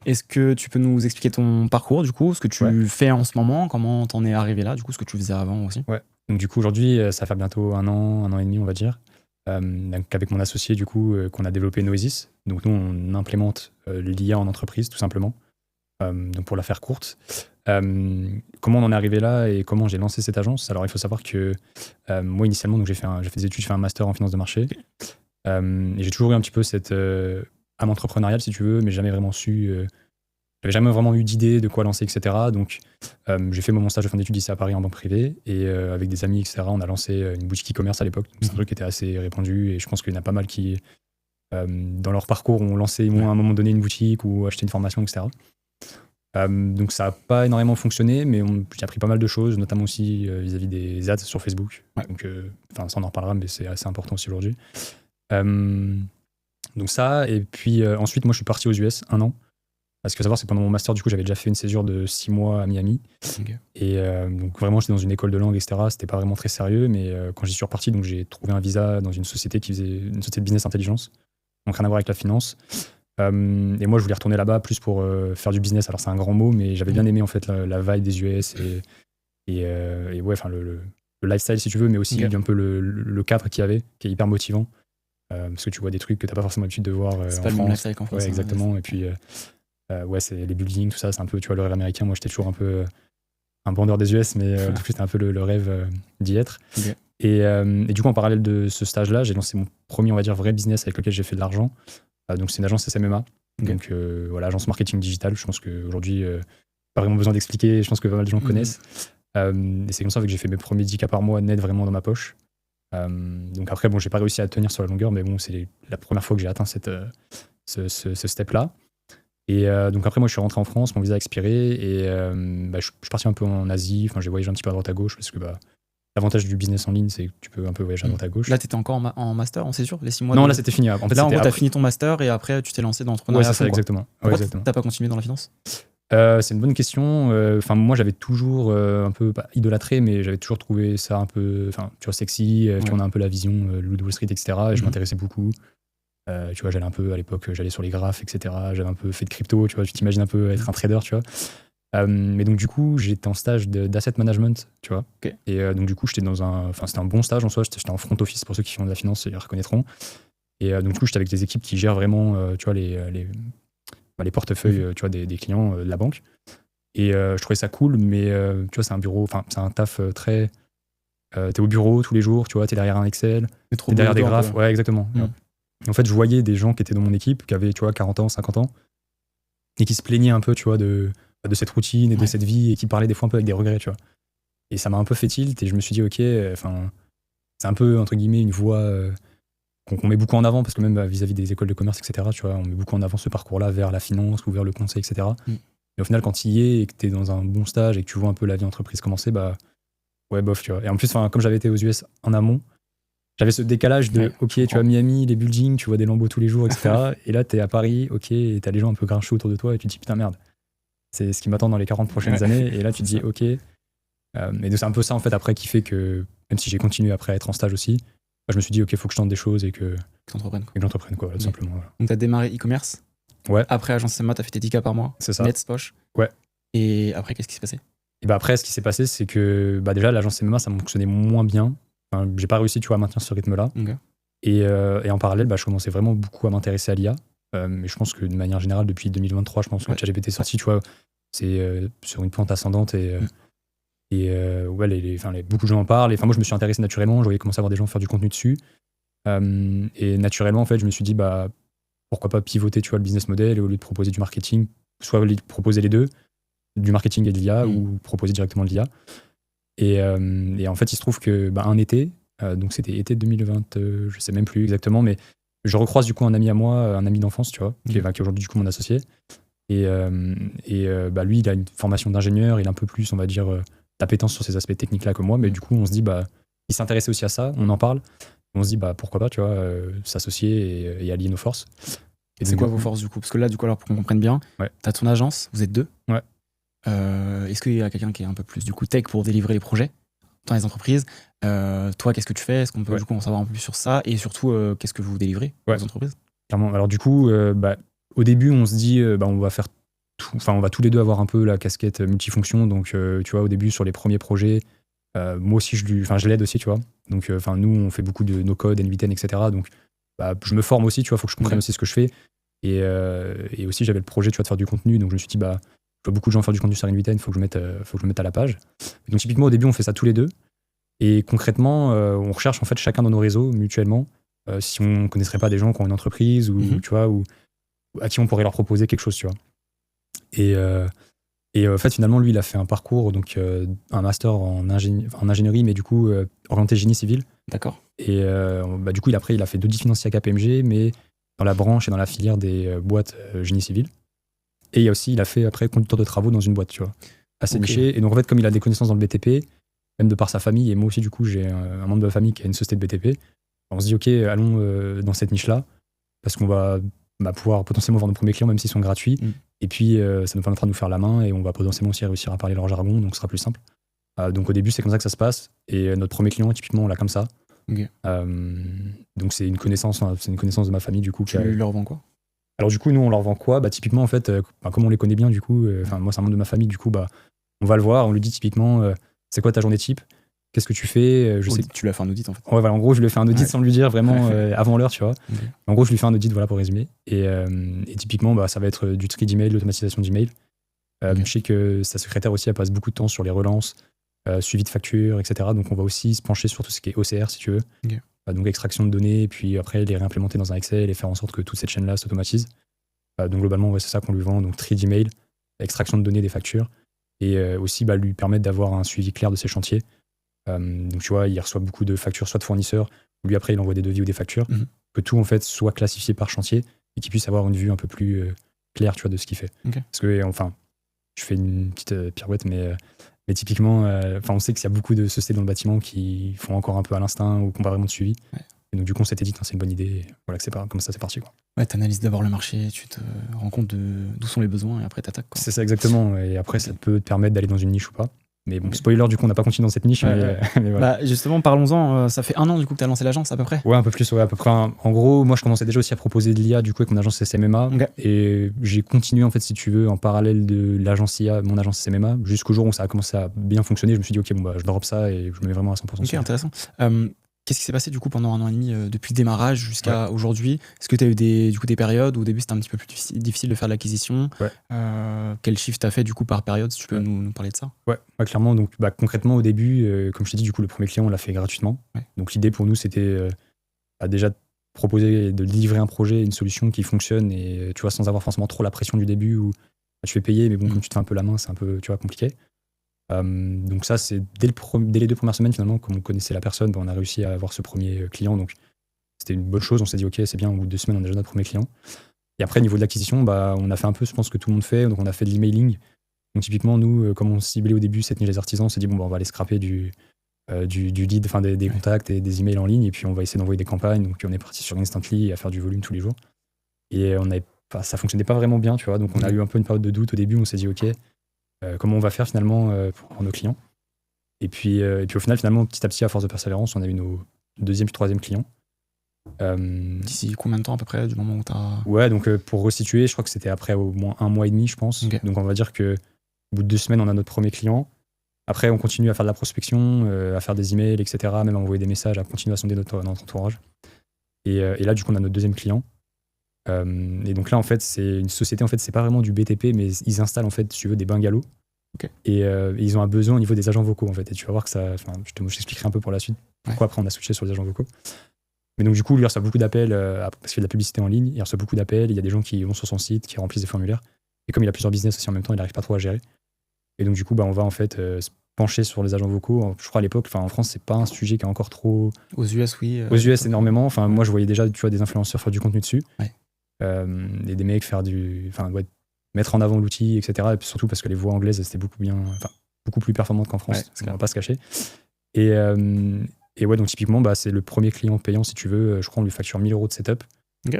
Est-ce que tu peux nous expliquer ton parcours, du coup, ce que Ouais. tu fais en ce moment, comment t'en es arrivé là, du coup, ce que tu faisais avant aussi? Ouais. Donc du coup aujourd'hui, ça va faire bientôt un an et demi, on va dire. Donc avec mon associé, du coup, qu'on a développé Noesis. Donc nous, on implémente l'IA en entreprise, tout simplement. Donc pour la faire courte. Comment on en est arrivé là et comment j'ai lancé cette agence? Alors il faut savoir que moi initialement, donc j'ai fait des études, j'ai fait un master en finance de marché. Et j'ai toujours eu un petit peu cette âme entrepreneuriale, si tu veux, mais jamais vraiment su. J'avais jamais vraiment eu d'idée de quoi lancer, etc. Donc, j'ai fait mon stage de fin d'études ici à Paris en banque privée. Et avec des amis, etc., on a lancé une boutique e-commerce à l'époque. C'est un truc qui était assez répandu. Et je pense qu'il y en a pas mal qui, dans leur parcours, ont lancé à un moment donné une boutique ou acheté une formation, etc. Donc, ça n'a pas énormément fonctionné, mais j'ai appris pas mal de choses, notamment aussi vis-à-vis des ads sur Facebook. Donc, ça, on en reparlera, mais c'est assez important aussi aujourd'hui. Donc, ça. Et puis, ensuite, moi, je suis parti aux US 1 an. Ce qu'il faut savoir, c'est que pendant mon master, du coup, j'avais déjà fait une césure de 6 mois à Miami. Okay. Et donc, vraiment, j'étais dans une école de langue, etc. C'était pas vraiment très sérieux, mais quand j'y suis reparti, donc j'ai trouvé un visa dans une société qui faisait une société de business intelligence. Donc, rien à voir avec la finance. Et moi, je voulais retourner là-bas plus pour faire du business. Alors, c'est un grand mot, mais j'avais bien aimé, en fait, la vibe des US et ouais, enfin, le lifestyle, si tu veux, mais aussi un peu le cadre qu'il y avait, qui est hyper motivant. Parce que tu vois des trucs que t'as pas forcément l'habitude de voir c'est en pas France. le même lifestyle qu'en France. Ouais, exactement. Et puis, ouais, c'est les buildings, tout ça, c'est un peu, tu vois, le rêve américain. Moi, j'étais toujours un peu un bandeur des US, mais du coup, c'était un peu le rêve d'y être. Okay. Et du coup, en parallèle de ce stage-là, j'ai lancé mon premier, on va dire, vrai business avec lequel j'ai fait de l'argent. Donc, c'est une agence SMMA. Okay. Donc, voilà, agence marketing digital. Je pense qu'aujourd'hui, pas vraiment besoin d'expliquer. Je pense que pas mal de gens connaissent. Et c'est comme ça que j'ai fait mes premiers 10K par mois net vraiment dans ma poche. Donc, après, bon, j'ai pas réussi à tenir sur la longueur, mais bon, c'est la première fois que j'ai atteint ce step-là. Et donc après, moi, je suis rentré en France, mon visa a expiré, et je suis parti un peu en Asie. Enfin, j'ai voyagé un petit peu à droite à gauche, parce que l'avantage du business en ligne, c'est que tu peux un peu voyager à droite à gauche. Là, t'étais encore en master, on sait sûr, les 6 mois? Non, là, c'était fini. En fait, là, en gros, t'as fini ton master, et après, tu t'es lancé dans l'entrepreneuriat. Ouais, c'est ça, exactement. Pourquoi t'as pas continué dans la finance? C'est une bonne question. Enfin, moi, j'avais toujours un peu, pas idolâtré, mais j'avais toujours trouvé ça un peu, tu vois, sexy. Tu vois, on a un peu la vision, le Wall Street, etc. Et je m'intéressais beaucoup. Tu vois, j'allais un peu, à l'époque, j'allais sur les graphes, etc. J'avais un peu fait de crypto, tu vois, tu t'imagines un peu être un trader, tu vois. Mais donc, du coup, j'étais en stage d'asset management, tu vois. Okay. Et donc, du coup, c'était un bon stage en soi. J'étais en front office, pour ceux qui font de la finance, ils reconnaîtront. Et donc, du coup, j'étais avec des équipes qui gèrent vraiment, tu vois, les portefeuilles, tu vois, des clients de la banque. Et je trouvais ça cool, mais tu vois, c'est un bureau, c'est un taf très... t'es au bureau tous les jours, tu vois, t'es derrière un Excel, t'es derrière des graphes. Ouais, exactement. En fait, je voyais des gens qui étaient dans mon équipe, qui avaient, tu vois, 40 ans, 50 ans, et qui se plaignaient un peu, tu vois, de cette routine et de cette vie, et qui parlaient des fois un peu avec des regrets, tu vois. Et ça m'a un peu fait tilt, et je me suis dit, ok, c'est un peu, entre guillemets, une voie qu'on met beaucoup en avant, parce que même vis-à-vis des écoles de commerce, etc., tu vois, on met beaucoup en avant ce parcours-là vers la finance ou vers le conseil, etc. Et au final, quand tu y es, et que t'es dans un bon stage, et que tu vois un peu la vie entreprise commencer, ouais, bof, tu vois. Et en plus, comme j'avais été aux US en amont, j'avais ce décalage de, ok, tu vois Miami, les buildings, tu vois des Lambeaux tous les jours, etc. Et là, t'es à Paris, ok, et t'as les gens un peu grincheux autour de toi, et tu te dis, putain, merde, c'est ce qui m'attend dans les 40 prochaines années. Et là, tu te dis, ok. Et c'est un peu ça, en fait, après, qui fait que, même si j'ai continué après à être en stage aussi, je me suis dit, ok, il faut que je tente des choses et que j'entreprenne, quoi, tout simplement. Voilà. Donc, t'as démarré e-commerce. Ouais. Après, agence SMA, t'as fait tes 10K par mois. C'est ça. Net poche. Ouais. Et après, qu'est-ce qui s'est passé? Et après, ce qui s'est passé, c'est que déjà, l'agence MMA, ça fonctionnait moins bien. Enfin, j'ai pas réussi, tu vois, à maintenir ce rythme-là. Okay. Et en parallèle, je commençais vraiment beaucoup à m'intéresser à l'IA. Mais je pense que de manière générale, depuis 2023, je pense que ChatGPT est sorti, tu vois, c'est sur une pente ascendante et beaucoup de gens en parlent. Et moi, je me suis intéressé naturellement. Je voyais commencer à voir des gens faire du contenu dessus. Et naturellement, en fait, je me suis dit, pourquoi pas pivoter, tu vois, le business model, et au lieu de proposer du marketing, soit proposer les deux, du marketing et de l'IA, ou proposer directement de l'IA. Et en fait, il se trouve que un été, donc c'était été 2020, je sais même plus exactement, mais je recroise du coup un ami à moi, un ami d'enfance, tu vois, qui est aujourd'hui du coup mon associé. Et lui, il a une formation d'ingénieur, il a un peu plus, on va dire, d'appétence sur ces aspects techniques-là que moi, mais du coup, on se dit, il s'intéressait aussi à ça, on en parle, on se dit, pourquoi pas, tu vois, s'associer et allier nos forces. Et c'est quoi vos forces du coup? Parce que là, du coup, alors pour qu'on comprenne bien, t'as ton agence, vous êtes deux. Ouais. Est-ce qu'il y a quelqu'un qui est un peu plus du coup tech pour délivrer les projets dans les entreprises? Toi, qu'est-ce que tu fais? Est-ce qu'on peut du coup en savoir un peu plus sur ça? Et surtout, qu'est-ce que vous délivrez aux entreprises? Clairement. Alors du coup, au début, on se dit, on va faire on va tous les deux avoir un peu la casquette multifonction. Donc, tu vois, au début, sur les premiers projets, moi aussi, je l'aide aussi, tu vois. Donc, nous, on fait beaucoup de no-code, NVTen, etc. Donc, je me forme aussi, tu vois, il faut que je comprenne aussi ce que je fais. Et aussi, j'avais le projet, tu vois, de faire du contenu. Donc, je me suis dit, je vois beaucoup de gens faire du contenu sur NVTen, il faut que je me mette à la page. Et donc, typiquement, au début, on fait ça tous les deux. Et concrètement, on recherche en fait chacun dans nos réseaux mutuellement. Si on ne connaîtrait pas des gens qui ont une entreprise ou, tu vois, ou à qui on pourrait leur proposer quelque chose, tu vois. Et en fait, finalement, lui, il a fait un parcours, donc un master en ingénierie, mais du coup, orienté génie civil. D'accord. Et du coup, il a fait d'audit financier à KPMG, mais dans la branche et dans la filière des boîtes génie civil. Et il a fait après conducteur de travaux dans une boîte, tu vois, assez niché. Et donc, en fait, comme il a des connaissances dans le BTP, même de par sa famille, et moi aussi, du coup, j'ai un membre de la famille qui a une société de BTP, on se dit, OK, allons dans cette niche-là, parce qu'on va pouvoir potentiellement voir nos premiers clients, même s'ils sont gratuits. Et puis, ça nous permettra de nous faire la main et on va potentiellement aussi réussir à parler leur jargon, donc ce sera plus simple. Donc, au début, c'est comme ça que ça se passe. Et notre premier client, typiquement, on l'a comme ça. Okay. Donc, c'est une connaissance de ma famille, du coup. Tu leur vends quoi? Alors, du coup, nous, on leur vend quoi? Typiquement, en fait, comme on les connaît bien, du coup, moi, c'est un membre de ma famille, du coup, on va le voir, on lui dit typiquement, c'est quoi ta journée type? Qu'est-ce que tu fais? Je sais que tu lui as fait un audit en fait. Ouais, voilà, en gros, je lui ai fait un audit sans lui dire vraiment avant l'heure, tu vois. En gros, je lui fais un audit, voilà, pour résumer. Et typiquement, ça va être du tri d'email, l'automatisation d'email. Je sais que sa secrétaire aussi, elle passe beaucoup de temps sur les relances, suivi de factures, etc. Donc, on va aussi se pencher sur tout ce qui est OCR, si tu veux. Donc, extraction de données, et puis après, les réimplémenter dans un Excel et faire en sorte que toute cette chaîne-là s'automatise. Donc, globalement, c'est ça qu'on lui vend. Donc, tri d'email, extraction de données des factures, et aussi lui permettre d'avoir un suivi clair de ses chantiers. Donc tu vois, il reçoit beaucoup de factures, soit de fournisseurs, ou lui après il envoie des devis ou des factures, que tout en fait soit classifié par chantier et qu'il puisse avoir une vue un peu plus claire, tu vois, de ce qu'il fait. Parce que je fais une petite pirouette, mais typiquement, on sait qu'il y a beaucoup de sociétés dans le bâtiment qui font encore un peu à l'instinct ou qui n'ont pas vraiment de suivi. Et donc du coup on s'était dit c'est une bonne idée, et voilà, que c'est pas comme ça, c'est parti, quoi. Ouais, t'analyses d'abord le marché, tu te rends compte d'où sont les besoins et après t'attaques, quoi. C'est ça, exactement, et après ça peut te permettre d'aller dans une niche ou pas. Mais bon, spoiler, du coup, on n'a pas continué dans cette niche. Mais voilà. Justement, parlons-en. Ça fait 1 an, du coup, que tu as lancé l'agence, à peu près? Ouais, un peu plus, ouais, à peu près. En gros, moi, je commençais déjà aussi à proposer de l'IA, du coup, avec mon agence SMMA. Et j'ai continué, en fait, si tu veux, en parallèle de l'agence IA, mon agence SMMA, jusqu'au jour où ça a commencé à bien fonctionner. Je me suis dit, OK, je drop ça et je me mets vraiment à 100%. Ok, intéressant. Qu'est-ce qui s'est passé du coup pendant 1 an et demi depuis le démarrage jusqu'à aujourd'hui? Est-ce que tu as eu des périodes où au début c'était un petit peu plus difficile de faire de l'acquisition? Quel chiffre tu as fait du coup par période, si tu peux nous parler de ça? Ouais, clairement. Donc concrètement au début, comme je t'ai dit, du coup le premier client on l'a fait gratuitement. Donc l'idée pour nous c'était déjà de proposer, de livrer un projet, une solution qui fonctionne et tu vois sans avoir forcément trop la pression du début où tu fais payer, mais bon comme tu te fais un peu la main c'est un peu compliqué. Donc ça c'est dès les 2 premières semaines finalement, comme on connaissait la personne, on a réussi à avoir ce premier client, donc c'était une bonne chose. On s'est dit ok c'est bien, au bout de 2 semaines on a déjà notre premier client. Et après niveau de l'acquisition, on a fait un peu je pense que tout le monde fait, donc on a fait de l'emailing. Donc typiquement nous comme on ciblait au début cette niche des artisans, on s'est dit on va aller scraper du lead, enfin des contacts et des emails en ligne, et puis on va essayer d'envoyer des campagnes. Donc on est parti sur Instantly à faire du volume tous les jours, et ça fonctionnait pas vraiment bien, tu vois. Donc on a eu un peu une période de doute au début. On s'est dit ok comment on va faire finalement pour avoir nos clients, et puis au final finalement petit à petit à force de persévérance on a eu nos 2e puis 3e clients. D'ici combien de temps à peu près du moment où t'as... Ouais, donc pour resituer, je crois que c'était après au moins 1 mois et demi, je pense. Donc on va dire que au bout de 2 semaines on a notre premier client. Après on continue à faire de la prospection, à faire des emails, etc., même à envoyer des messages, à continuer à sonder notre entourage, et là du coup on a notre 2e client. Et donc là en fait c'est une société, en fait c'est pas vraiment du BTP, mais ils installent en fait si tu veux des bungalows. Et ils ont un besoin au niveau des agents vocaux en fait, et tu vas voir que ça, je t'expliquerai un peu pour la suite pourquoi après on a switché sur les agents vocaux. Mais donc du coup lui il reçoit beaucoup d'appels parce qu'il y a de la publicité en ligne, il reçoit beaucoup d'appels, il y a des gens qui vont sur son site, qui remplissent des formulaires, et comme il a plusieurs business aussi en même temps, il n'arrive pas trop à gérer. Et donc du coup on va en fait se pencher sur les agents vocaux. Je crois à l'époque, en France c'est pas un sujet qui est encore trop... Aux US oui. Aux US énormément, moi je voyais déjà tu vois des influenceurs faire du contenu dessus, et des mecs faire mettre en avant l'outil, etc. Et puis surtout parce que les voix anglaises c'était beaucoup plus performantes qu'en France, on va pas se cacher. Et ouais, donc typiquement c'est le premier client payant si tu veux. Je crois on lui facture 1 000 € de setup.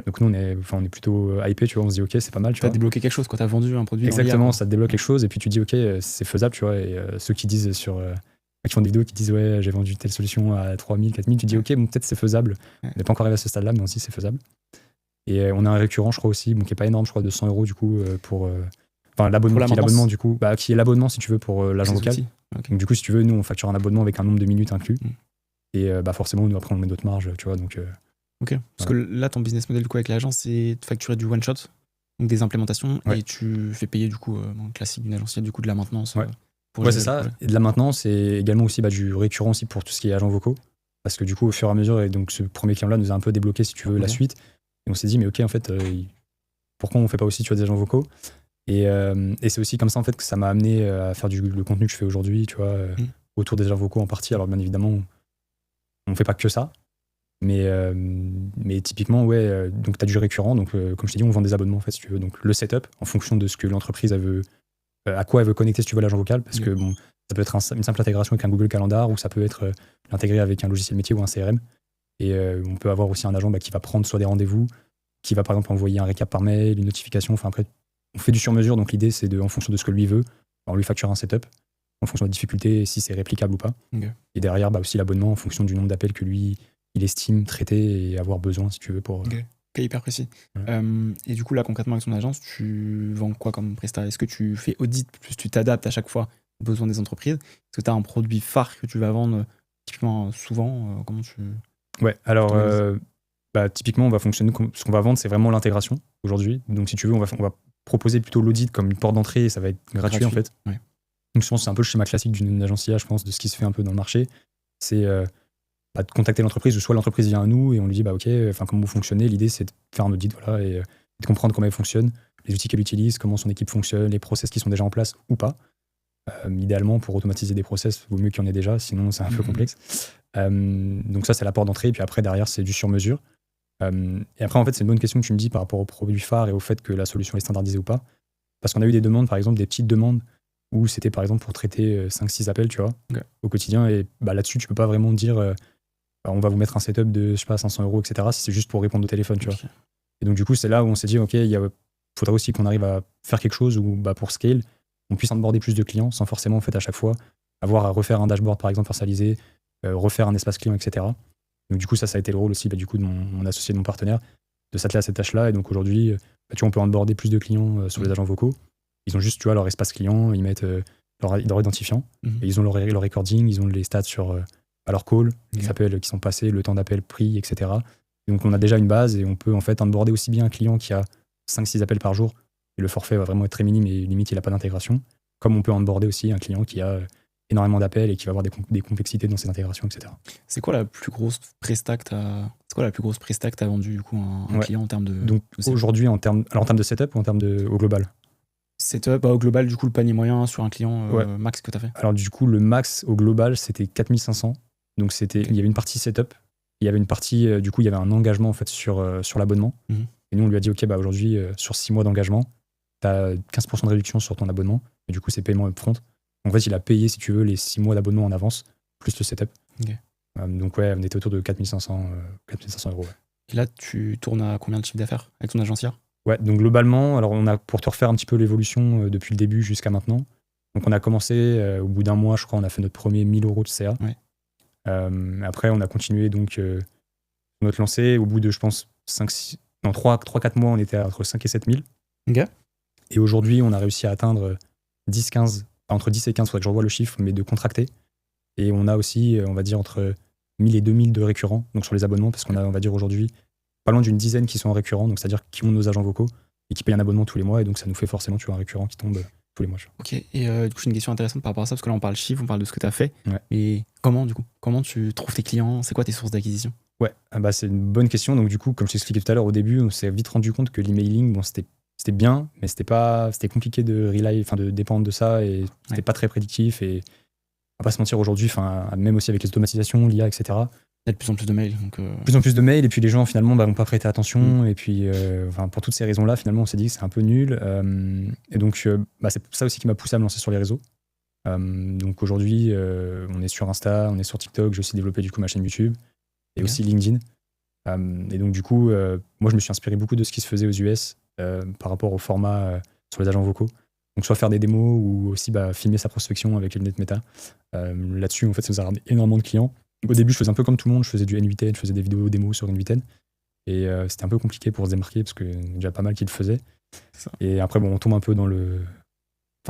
Donc nous on est plutôt hypé, tu vois, on se dit ok c'est pas mal, tu vois. T'as débloqué quelque chose, quoi, t'as vendu un produit. Exactement, ça te débloque quelque chose, et puis tu dis ok c'est faisable, tu vois. Et ceux qui disent qui font des vidéos qui disent ouais j'ai vendu telle solution à 3 000, 4 000, tu dis ok peut-être c'est faisable. On n'est pas encore arrivé à ce stade là, mais aussi c'est faisable. Et on a un récurrent je crois aussi, qui est pas énorme, je crois de 100 € du coup pour Enfin, l'abonnement, Pour la qui est maintenance. l'abonnement, du coup, qui est l'abonnement, si tu veux, pour l'agent Ces vocal. outils. Ok. Donc, du coup, si tu veux, nous, on facture un abonnement avec un nombre de minutes inclus. Mm. Et forcément, nous, après, on met notre marge, tu vois. Donc, Ok. Parce que là, ton business model du coup avec l'agence, c'est de facturer du one shot, donc des implémentations, Ouais. et tu fais payer du coup, dans le classique d'une agence, du coup de la maintenance. Ouais. Pour Ouais, gérer c'est le ça. projet. Et de la maintenance et également aussi du récurrent aussi pour tout ce qui est agents vocaux. Parce que du coup, au fur et à mesure, et donc ce premier client-là nous a un peu débloqué, si tu veux, la Ok. suite. Et on s'est dit, mais ok, en fait, pourquoi on fait pas aussi, tu vois, des agents vocaux et c'est aussi comme ça, en fait, que ça m'a amené à faire le contenu que je fais aujourd'hui, tu vois, autour des agents vocaux en partie. Alors, bien évidemment, on fait pas que ça. Mais typiquement, ouais, donc tu as du récurrent. Donc, comme je t'ai dit, on vend des abonnements, en fait, si tu veux. Donc, le setup, en fonction de ce que l'entreprise elle veut, à quoi elle veut connecter, si tu veux, l'agent vocal. Parce que bon, ça peut être une simple intégration avec un Google Calendar ou ça peut être l'intégrer avec un logiciel métier ou un CRM. Et on peut avoir aussi un agent qui va prendre soit des rendez-vous, qui va par exemple envoyer un récap par mail, une notification. Enfin, après, on fait du sur-mesure. Donc, l'idée, c'est en fonction de ce que lui veut, on lui facture un setup en fonction de la difficulté, si c'est réplicable ou pas. Ok. Et derrière, aussi l'abonnement en fonction du nombre d'appels que lui, il estime traiter et avoir besoin, si tu veux, pour. Ok, hyper précis. Ouais. Et du coup, là, concrètement, avec ton agence, tu vends quoi comme prestat? Est-ce que tu fais audit, plus tu t'adaptes à chaque fois aux besoins des entreprises? Est-ce que tu as un produit phare que tu vas vendre typiquement souvent? Comment tu. Ouais, alors, t'organises? typiquement, on va fonctionner. Ce qu'on va vendre, c'est vraiment l'intégration aujourd'hui. Donc, si tu veux, on va proposer plutôt l'audit comme une porte d'entrée et ça va être gratuit, en fait. Ouais. Donc, je pense que c'est un peu le schéma classique d'une agence IA, je pense, de ce qui se fait un peu dans le marché. C'est de contacter l'entreprise, ou soit l'entreprise vient à nous et on lui dit, ok, comment vous fonctionnez. L'idée, c'est de faire un audit, voilà, et de comprendre comment elle fonctionne, les outils qu'elle utilise, comment son équipe fonctionne, les process qui sont déjà en place ou pas. Idéalement, pour automatiser des process, il vaut mieux qu'il y en ait déjà, sinon c'est un peu complexe. Donc ça, c'est la porte d'entrée. Et puis après, derrière, c'est du sur-mesure. Et après, en fait, c'est une bonne question que tu me dis par rapport au produit phare et au fait que la solution est standardisée ou pas. Parce qu'on a eu des demandes, par exemple, des petites demandes où c'était, par exemple, pour traiter 5-6 appels, tu vois, au quotidien. Et là-dessus, tu peux pas vraiment dire, on va vous mettre un setup de, je sais pas, 500 €, etc., si c'est juste pour répondre au téléphone, tu vois. Et donc, du coup, c'est là où on s'est dit, ok, faudrait aussi qu'on arrive à faire quelque chose où, pour scale, on puisse onboarder plus de clients sans forcément, en fait, à chaque fois, avoir à refaire un dashboard, par exemple, personnalisé, refaire un espace client, etc. Donc, du coup, ça a été le rôle aussi, du coup, de mon associé, de mon partenaire, de s'atteler à cette tâche-là. Et donc, aujourd'hui, tu vois, on peut onboarder plus de clients sur les agents vocaux. Ils ont juste, tu vois, leur espace client, ils mettent leur identifiant, et ils ont leur recording, ils ont les stats sur leur call, qui sont passés, le temps d'appel pris, etc. Et donc, on a déjà une base et on peut, en fait, onboarder aussi bien un client qui a 5-6 appels par jour, et le forfait va vraiment être très minime et limite, il n'a pas d'intégration, comme on peut onboarder aussi un client qui a énormément d'appels et qui va avoir des complexités dans ses intégrations, etc. C'est quoi la plus grosse presta que t'as vendue du coup à un client en termes de. Donc aujourd'hui, en termes de setup ou en termes au global? Setup, au global, du coup, le panier moyen sur un client max que t'as fait? Alors du coup, le max au global, c'était 4500. Donc il y avait une partie setup, il y avait une partie, du coup, il y avait un engagement en fait sur l'abonnement. Et nous, on lui a dit, ok, aujourd'hui, sur 6 mois d'engagement, tu as 15% de réduction sur ton abonnement. Et du coup, c'est paiement upfront. En fait, il a payé, si tu veux, les 6 mois d'abonnement en avance, plus le setup. Donc ouais, on était autour de 4500 €. Ouais. Et là, tu tournes à combien de chiffre d'affaires avec ton agence hier? Ouais, donc globalement, alors pour te refaire un petit peu l'évolution depuis le début jusqu'à maintenant. Donc on a commencé, au bout d'un mois, je crois, on a fait notre premier 1000 € de CA. Après, on a continué donc notre lancée. Au bout de, je pense, 3-4 mois, on était entre 5 et 7000. Et aujourd'hui, on a réussi à atteindre entre 10 et 15, il faudrait que je revoie le chiffre, mais de contractés. Et on a aussi, on va dire, entre 1000 et 2000 de récurrents, donc sur les abonnements, parce qu'on a, on va dire, aujourd'hui, pas loin d'une dizaine qui sont en récurrent, donc c'est-à-dire qui ont nos agents vocaux et qui payent un abonnement tous les mois. Et donc, ça nous fait forcément, tu vois, un récurrent qui tombe tous les mois. Ok, et du coup, j'ai une question intéressante par rapport à ça, parce que là, on parle chiffres, on parle de ce que tu as fait. Ouais. Mais comment, du coup? Comment tu trouves tes clients? C'est quoi tes sources d'acquisition? Ouais, c'est une bonne question. Donc, du coup, comme je t'expliquais tout à l'heure au début, on s'est vite rendu compte que l'emailing, bon, c'était bien, mais c'était compliqué de dépendre de ça, et c'était pas très prédictif. Et on va pas se mentir, aujourd'hui, même aussi avec les automatisations, l'IA, etc. Il y a de plus en plus de mails. De plus en plus de mails, et puis les gens finalement vont pas prêter attention. Et puis, pour toutes ces raisons-là, finalement, on s'est dit que c'est un peu nul. Et donc, c'est ça aussi qui m'a poussé à me lancer sur les réseaux. Donc aujourd'hui, on est sur Insta, on est sur TikTok. J'ai aussi développé du coup ma chaîne YouTube et aussi LinkedIn. Et donc du coup, moi je me suis inspiré beaucoup de ce qui se faisait aux US par rapport au format sur les agents vocaux. Donc soit faire des démos ou aussi filmer sa prospection avec les lunettes méta. Là-dessus, en fait, ça nous a ramené énormément de clients. Au début, je faisais un peu comme tout le monde, je faisais du N8N, je faisais des vidéos démos sur N8N. Et c'était un peu compliqué pour se démarquer parce qu'il y a déjà pas mal qui le faisaient. Et après, on tombe un peu dans le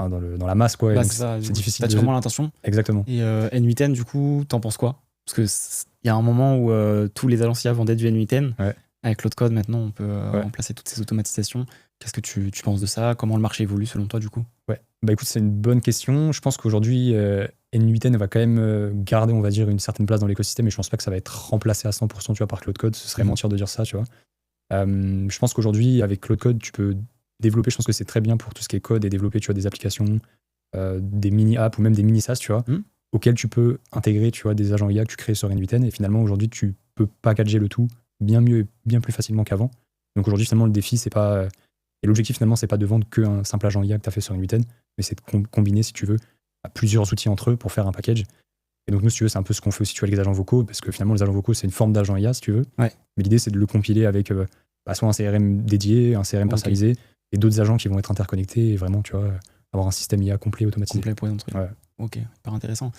dans la masse, quoi. Bah, donc c'est ça, c'est difficile t'as vraiment l'intention. Exactement. Et N8N, du coup, t'en penses quoi? Parce qu'il y a un moment où tous les agencias vendaient du N8N. Ouais. Avec Claude Code, maintenant, on peut remplacer toutes ces automatisations. Qu'est-ce que tu penses de ça? Comment le marché évolue selon toi, du coup? Ouais, bah écoute, c'est une bonne question. Je pense qu'aujourd'hui, N8N va quand même garder, on va dire, une certaine place dans l'écosystème, et je pense pas que ça va être remplacé à 100%, tu vois, par Claude Code. Ce serait mentir de dire ça, tu vois. Je pense qu'aujourd'hui, avec Claude Code, tu peux développer, je pense que c'est très bien pour tout ce qui est code, et développer, tu vois, des applications, des mini-apps ou même des mini-SaaS, tu vois, auxquels tu peux intégrer, tu vois, des agents IA que tu crées sur N8N, et finalement, aujourd'hui, tu peux packager le tout bien mieux et bien plus facilement qu'avant. Donc aujourd'hui, finalement, le défi, c'est pas... Et l'objectif, finalement, c'est pas de vendre qu'un simple agent IA que tu as fait sur N8N, mais c'est de combiner, si tu veux, plusieurs outils entre eux pour faire un package. Et donc, nous, si tu veux, c'est un peu ce qu'on fait aussi, tu vois, avec les agents vocaux, parce que finalement, les agents vocaux, c'est une forme d'agent IA, si tu veux. Ouais. Mais l'idée, c'est de le compiler avec soit un CRM dédié, un CRM personnalisé, et d'autres agents qui vont être interconnectés, et vraiment, tu vois, avoir un système IA complet, automatisé. Complet pour les entreprises. Ouais. Ok, hyper intéressant.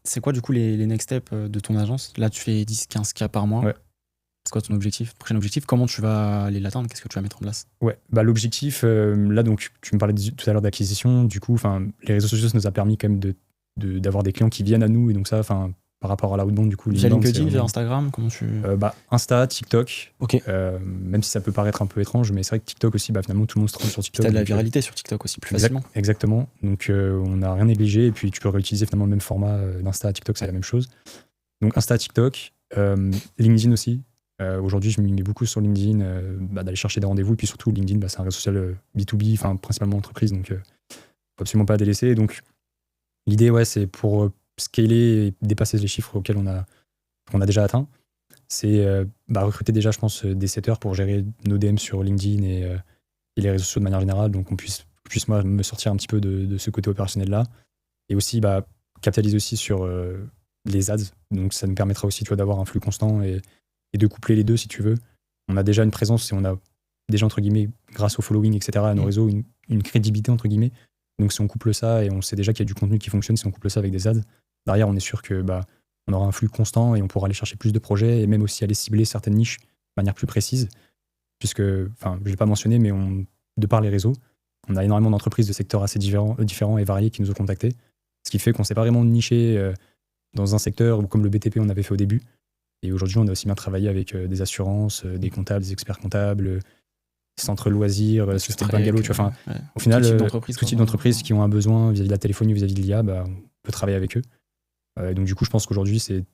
C'est quoi, du coup, les next steps de ton agence? Là, tu fais 10-15 cas par mois. Ouais. C'est quoi ton prochain objectif? Comment tu vas aller l'atteindre? Qu'est-ce que tu vas mettre en place? Ouais, bah l'objectif, là, donc, tu me parlais tout à l'heure d'acquisition. Du coup, les réseaux sociaux, ça nous a permis quand même d'avoir des clients qui viennent à nous. Et donc, ça, par rapport à la outbound, du coup, via LinkedIn, via Instagram, comment tu... Insta, TikTok. Ok. Même si ça peut paraître un peu étrange, mais c'est vrai que TikTok aussi, finalement, tout le monde se trompe sur TikTok. T'as de la viralité sur TikTok aussi, plus facilement. Exactement. Donc, on n'a rien négligé. Et puis, tu peux réutiliser finalement le même format d'Insta à TikTok, c'est la même chose. Donc, Insta, TikTok, LinkedIn aussi. Aujourd'hui, je me mets beaucoup sur LinkedIn, d'aller chercher des rendez-vous. Et puis surtout, LinkedIn, c'est un réseau social B2B, principalement entreprise. Donc, faut absolument pas délaisser. Donc, l'idée, ouais, c'est pour scaler et dépasser les chiffres auxquels qu'on a déjà atteint. C'est recruter déjà, je pense, des setters pour gérer nos DM sur LinkedIn et les réseaux sociaux de manière générale. Donc, qu'on puisse moi, me sortir un petit peu de ce côté opérationnel-là. Et aussi, capitaliser aussi sur les ads. Donc, ça nous permettra aussi, tu vois, d'avoir un flux constant et de coupler les deux, si tu veux. On a déjà une présence et on a déjà, entre guillemets, grâce au following, etc., à nos réseaux, une crédibilité, entre guillemets. Donc, si on couple ça et on sait déjà qu'il y a du contenu qui fonctionne, si on couple ça avec des ads, derrière, on est sûr que on aura un flux constant et on pourra aller chercher plus de projets et même aussi aller cibler certaines niches de manière plus précise. Puisque, je ne l'ai pas mentionné, mais de par les réseaux, on a énormément d'entreprises de secteurs assez différents et variés qui nous ont contactés. Ce qui fait qu'on ne s'est pas vraiment niché dans un secteur ou comme le BTP on avait fait au début. Et aujourd'hui, on a aussi bien travaillé avec des assurances, des comptables, des experts comptables, centres loisirs, sociétés de bungalow. Au final, tout type d'entreprises qui ont un besoin vis-à-vis de la téléphonie, vis-à-vis de l'IA, on peut travailler avec eux. Et donc, du coup, je pense qu'aujourd'hui, c'est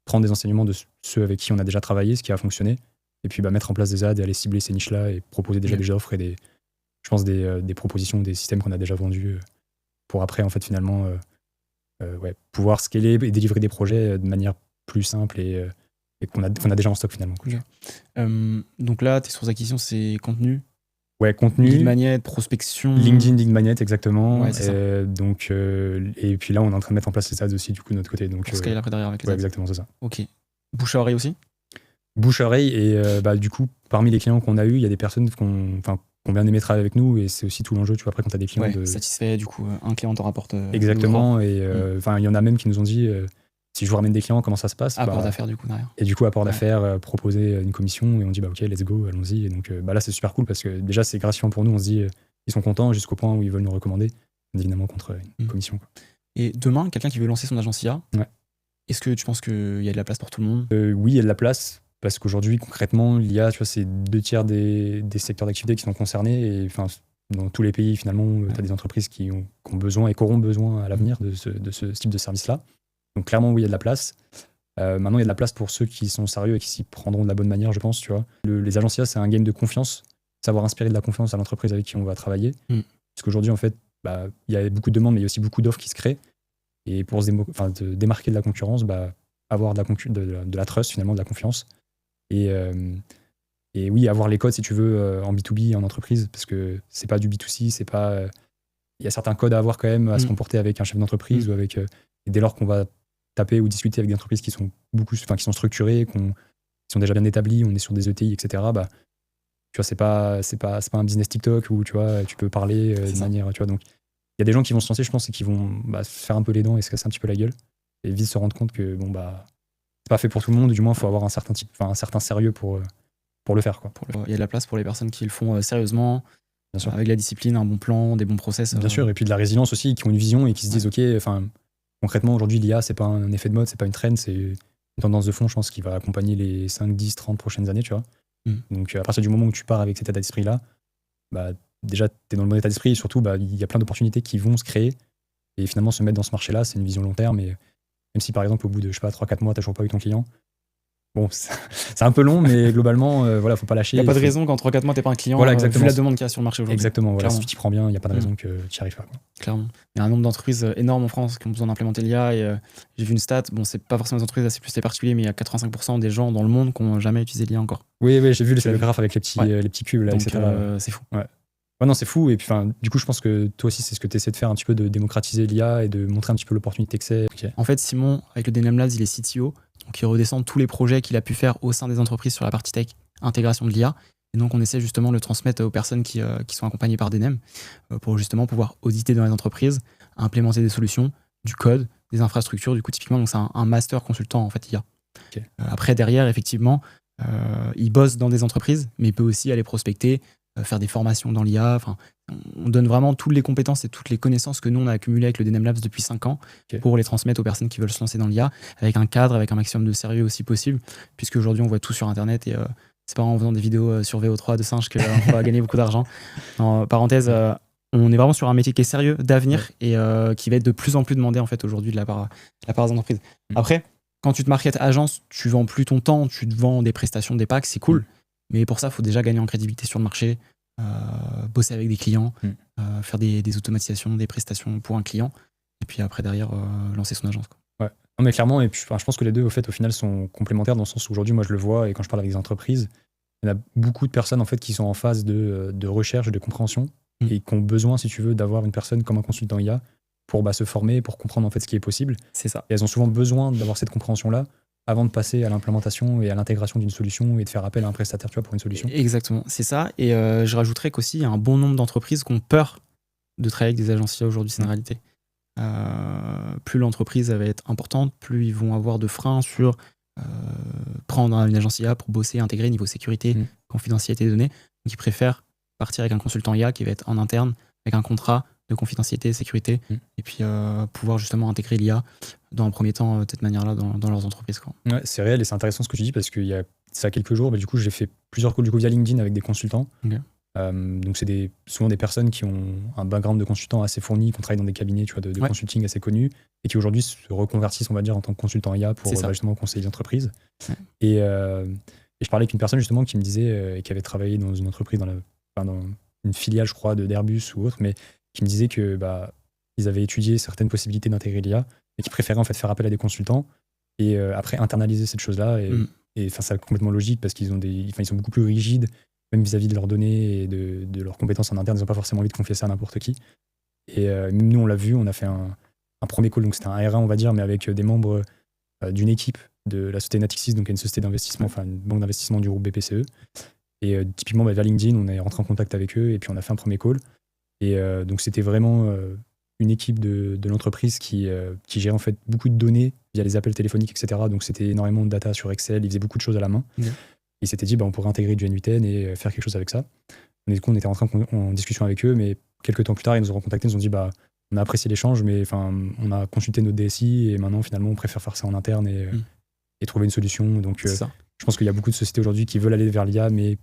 prendre des enseignements de ceux avec qui on a déjà travaillé, ce qui a fonctionné, et puis mettre en place des ads et aller cibler ces niches-là et proposer déjà des offres et des propositions, des systèmes qu'on a déjà vendus pour après, en fait, finalement, pouvoir scaler et délivrer des projets de manière plus simple et qu'on a déjà en stock finalement. Okay. Donc là, tes sources d'acquisition, c'est contenu? Ouais, contenu. Lead magnet, prospection. LinkedIn, lead magnet, exactement. Ouais, c'est ça. Et puis là, on est en train de mettre en place les ads aussi, du coup, de notre côté. Donc, pour scaler après derrière avec les ads. Exactement, c'est ça. Ok. Bouche à oreille aussi? Bouche à oreille, et du coup, parmi les clients qu'on a eu, il y a des personnes qu'on bien aimé travailler avec nous, et c'est aussi tout l'enjeu, tu vois, après quand tu as des clients satisfait, du coup, un client te rapporte. Exactement, et il y en a même qui nous ont dit si je vous ramène des clients, comment ça se passe? Apport d'affaires, du coup, derrière. Et du coup, apport d'affaires, proposer une commission, et on dit ok, let's go, allons-y. Et donc là, c'est super cool parce que déjà, c'est gratifiant pour nous. On se dit ils sont contents jusqu'au point où ils veulent nous recommander, évidemment, contre une commission. Quoi. Et demain, quelqu'un qui veut lancer son agence IA, est-ce que tu penses qu'il y a de la place pour tout le monde? Oui, il y a de la place. Parce qu'aujourd'hui, concrètement, l'IA, tu vois, c'est 2/3 des secteurs d'activité qui sont concernés. Et dans tous les pays, finalement, tu as des entreprises qui ont besoin et qui auront besoin à l'avenir de ce type de service-là. Donc, clairement, oui, il y a de la place. Maintenant, il y a de la place pour ceux qui sont sérieux et qui s'y prendront de la bonne manière, je pense. Tu vois. Les agences IA, c'est un game de confiance. Savoir inspirer de la confiance à l'entreprise avec qui on va travailler. Parce qu'aujourd'hui, en fait, il y a beaucoup de demandes, mais il y a aussi beaucoup d'offres qui se créent. Et pour se démarquer de la concurrence, avoir de la trust, finalement, de la confiance. Et oui, avoir les codes, si tu veux, en B2B, en entreprise, parce que c'est pas du B2C, c'est pas... Il y a certains codes à avoir quand même, à se comporter avec un chef d'entreprise ou avec... et dès lors qu'on va taper ou discuter avec des entreprises qui sont qui sont structurées, qui sont déjà bien établies, on est sur des ETI, etc., tu vois, c'est pas un business TikTok où, tu vois, tu peux parler de manière... Tu vois, donc, il y a des gens qui vont se lancer, je pense, et qui vont se faire un peu les dents et se casser un petit peu la gueule, et vite se rendre compte que, c'est pas fait pour tout le monde, du moins, il faut avoir un certain sérieux pour le faire. Quoi. Il y a de la place pour les personnes qui le font sérieusement, Bien sûr. avec la discipline, un bon plan, des bons process. Bien sûr, et puis de la résilience aussi, qui ont une vision et qui se disent, ok, enfin, concrètement, aujourd'hui, l'IA, c'est pas un effet de mode, c'est pas une trend, c'est une tendance de fond, je pense, qui va accompagner les 5, 10, 30 prochaines années, tu vois. Donc, à partir du moment où tu pars avec cet état d'esprit-là, bah, déjà, tu es dans le bon état d'esprit et surtout, bah, y a plein d'opportunités qui vont se créer. Et finalement, se mettre dans ce marché-là, c'est une vision long terme. Et même si, par exemple, au bout de, je sais pas, 3-4 mois, tu n'as toujours pas eu ton client, bon, c'est un peu long, mais globalement, voilà, faut pas lâcher. Il n'y a pas de raison qu'en 3-4 mois, tu n'es pas un client, voilà, vu la demande qu'il y a sur le marché aujourd'hui. Exactement, voilà, si tu t'y prends bien, il n'y a pas de raison que tu n'y arrives pas. Quoi. Clairement. Il y a un nombre d'entreprises énorme en France qui ont besoin d'implémenter l'IA. Et j'ai vu une stat, bon, c'est pas forcément des entreprises, c'est plus les particuliers, mais il y a 85% des gens dans le monde qui n'ont jamais utilisé l'IA encore. Oui, j'ai vu le graphe avec les petits cubes, là, donc, etc. C'est fou. Ouais, non, c'est fou. Et puis, du coup, je pense que toi aussi, c'est ce que tu essaies de faire un petit peu, de démocratiser l'IA et de montrer un petit peu l'opportunité que c'est. Okay. En fait, Simon, avec le Denem Labs, il est CTO. Donc, il redescend tous les projets qu'il a pu faire au sein des entreprises sur la partie tech, intégration de l'IA. Et donc, on essaie justement de le transmettre aux personnes qui sont accompagnées par Denem pour justement pouvoir auditer dans les entreprises, implémenter des solutions, du code, des infrastructures. Du coup, typiquement, c'est un master consultant en fait IA. Okay. Après, derrière, effectivement, il bosse dans des entreprises, mais il peut aussi aller prospecter, faire des formations dans l'IA. Enfin, on donne vraiment toutes les compétences et toutes les connaissances que nous, on a accumulées avec le Denem Labs depuis 5 ans pour les transmettre aux personnes qui veulent se lancer dans l'IA, avec un cadre, avec un maximum de sérieux aussi possible, puisque aujourd'hui, on voit tout sur Internet et c'est pas en faisant des vidéos sur VO3 de singes qu'on va gagner beaucoup d'argent. En parenthèse, on est vraiment sur un métier qui est sérieux, d'avenir et qui va être de plus en plus demandé en fait, aujourd'hui de la part des entreprises. Après, quand tu te marketes agence, tu vends plus ton temps, tu te vends des prestations, des packs, c'est cool. Mais pour ça, il faut déjà gagner en crédibilité sur le marché, bosser avec des clients, faire des automatisations, des prestations pour un client, et puis après, derrière, lancer son agence. Quoi. Ouais. Non, mais clairement, et puis, je pense que les deux, au final, sont complémentaires dans le sens où aujourd'hui, moi, je le vois, et quand je parle avec des entreprises, il y en a beaucoup de personnes en fait, qui sont en phase de recherche, de compréhension, et qui ont besoin, si tu veux, d'avoir une personne comme un consultant IA pour se former, pour comprendre en fait, ce qui est possible. C'est ça. Et elles ont souvent besoin d'avoir cette compréhension-là avant de passer à l'implémentation et à l'intégration d'une solution et de faire appel à un prestataire, tu vois, pour une solution. Exactement, c'est ça. Et je rajouterais qu'aussi, il y a un bon nombre d'entreprises qui ont peur de travailler avec des agences IA aujourd'hui, c'est une réalité. Plus l'entreprise va être importante, plus ils vont avoir de freins sur prendre une agence IA pour bosser, intégrer niveau sécurité, confidentialité des données. Donc ils préfèrent partir avec un consultant IA qui va être en interne, avec un contrat de confidentialité, sécurité, et puis pouvoir justement intégrer l'IA dans un premier temps de cette manière-là dans leurs entreprises. Quoi. Ouais, c'est réel et c'est intéressant ce que tu dis parce qu'il y a ça quelques jours, du coup j'ai fait plusieurs calls via LinkedIn avec des consultants. Okay. Donc c'est souvent des personnes qui ont un background de consultant assez fourni, qui ont travaillé dans des cabinets tu vois, de consulting assez connus et qui aujourd'hui se reconvertissent on va dire en tant que consultant IA pour justement conseiller les entreprises. Ouais. Et je parlais avec une personne justement qui me disait qui avait travaillé dans une entreprise dans une filiale je crois d'Airbus ou autre, mais qui me disait que ils avaient étudié certaines possibilités d'intégrer l'IA et qui préféraient en fait faire appel à des consultants et après internaliser cette chose-là et ça c'est complètement logique parce qu'ils sont beaucoup plus rigides même vis-à-vis de leurs données et de leurs compétences en interne, ils n'ont pas forcément envie de confier ça à n'importe qui. Et même nous on l'a vu, on a fait un premier call, donc c'était un R1 on va dire, mais avec des membres d'une équipe de la société Natixis, donc une société d'investissement, enfin une banque d'investissement du groupe BPCE. Et typiquement via LinkedIn, on est rentré en contact avec eux et puis on a fait un premier call. Et donc c'était vraiment une équipe de l'entreprise qui gérait en fait beaucoup de données via les appels téléphoniques, etc. Donc c'était énormément de data sur Excel, ils faisaient beaucoup de choses à la main. Ils s'étaient dit on pourrait intégrer du N8N et faire quelque chose avec ça. Et du coup on était rentré en discussion avec eux, mais quelques temps plus tard ils nous ont recontactés, ils nous ont dit on a apprécié l'échange, mais on a consulté notre DSI et maintenant finalement on préfère faire ça en interne et trouver une solution. Donc je pense qu'il y a beaucoup de sociétés aujourd'hui qui veulent aller vers l'IA, mais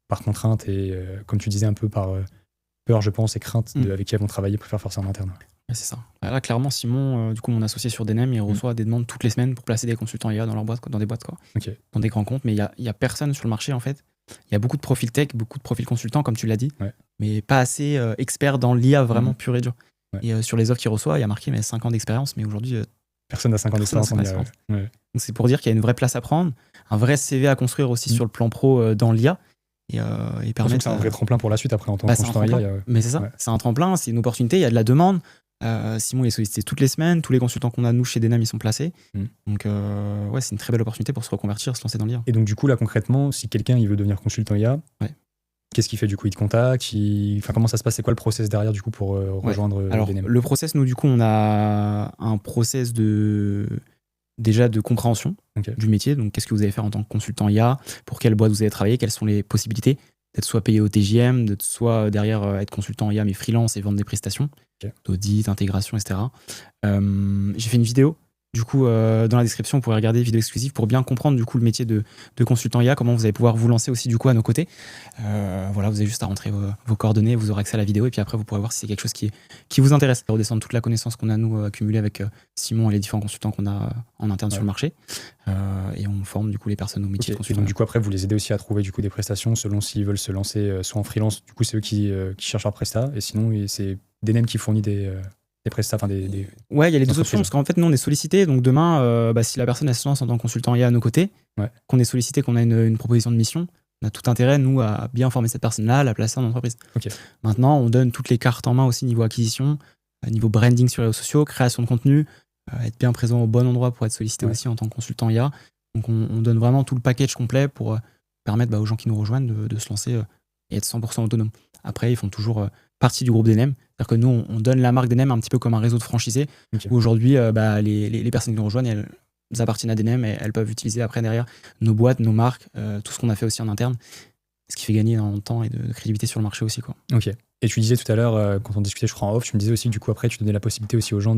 par contrainte et comme tu disais un peu par peur je pense et crainte avec qui elles vont travailler, préfèrent faire ça en interne. Ouais, c'est ça. Là clairement Simon, du coup mon associé sur Denem, il reçoit des demandes toutes les semaines pour placer des consultants IA dans leur boîte, dans des boîtes quoi. Okay. Dans des grands comptes, mais il y a personne sur le marché en fait. Il y a beaucoup de profils tech, beaucoup de profils consultants comme tu l'as dit, mais pas assez experts dans l'IA vraiment pur et dur. Et sur les offres qu'il reçoit, il y a marqué 5 ans d'expérience, mais aujourd'hui personne n'a 5 ans d'expérience en IA. Donc c'est pour dire qu'il y a une vraie place à prendre, un vrai CV à construire aussi sur le plan pro dans l'IA. Et permettre. C'est un vrai tremplin pour la suite après en tant que consultant IA. Mais c'est ça, c'est un tremplin, c'est une opportunité, il y a de la demande. Simon il est sollicité toutes les semaines, tous les consultants qu'on a nous chez Denem ils sont placés. Donc c'est une très belle opportunité pour se reconvertir, se lancer dans l'IA. Et donc du coup là concrètement, si quelqu'un il veut devenir consultant IA, qu'est-ce qu'il fait du coup? Il te contacte, comment ça se passe? C'est quoi le process derrière du coup pour rejoindre Denem? Le process, nous du coup on a un process déjà de compréhension du métier. Donc qu'est-ce que vous allez faire en tant que consultant IA, pour quelle boîte vous allez travailler, quelles sont les possibilités. d'être soit payé au TJM, de soit derrière être consultant IA mais freelance et vendre des prestations, d'audit, intégration, etc. J'ai fait une vidéo. Du coup, dans la description, vous pourrez regarder vidéo exclusive pour bien comprendre du coup le métier de consultant IA, comment vous allez pouvoir vous lancer aussi du coup à nos côtés. Voilà, vous avez juste à rentrer vos coordonnées, vous aurez accès à la vidéo et puis après vous pourrez voir si c'est quelque chose qui vous intéresse. Redescendre toute la connaissance qu'on a nous accumulée avec Simon et les différents consultants qu'on a en interne sur le marché. Et on forme du coup les personnes au métier de consultant. Et donc du coup après vous les aidez aussi à trouver du coup des prestations selon s'ils veulent se lancer soit en freelance, du coup c'est eux qui cherchent leur prestat, et sinon c'est Denem qui fournit des prestats, enfin des Ouais, il y a les deux options, parce qu'en fait, nous, on est sollicité. Donc demain, si la personne elle se lance en tant que consultant IA à nos côtés, qu'on est sollicité, qu'on a une proposition de mission, on a tout intérêt, nous, à bien former cette personne-là, à la placer en entreprise. Maintenant, on donne toutes les cartes en main aussi niveau acquisition, niveau branding sur les réseaux sociaux, création de contenu, être bien présent au bon endroit pour être sollicité aussi en tant que consultant IA. Donc, on donne vraiment tout le package complet pour permettre aux gens qui nous rejoignent de se lancer et être 100% autonome. Après, ils font toujours partie du groupe Denem. C'est-à-dire que nous, on donne la marque Denem un petit peu comme un réseau de franchisés. Où aujourd'hui, les personnes qui nous rejoignent, elles appartiennent à Denem et elles peuvent utiliser après derrière nos boîtes, nos marques, tout ce qu'on a fait aussi en interne. Ce qui fait gagner énormément de temps et de crédibilité sur le marché aussi, quoi. Ok. Et tu disais tout à l'heure, quand on discutait, je crois en off, tu me disais aussi que du coup après, tu donnais la possibilité aussi aux gens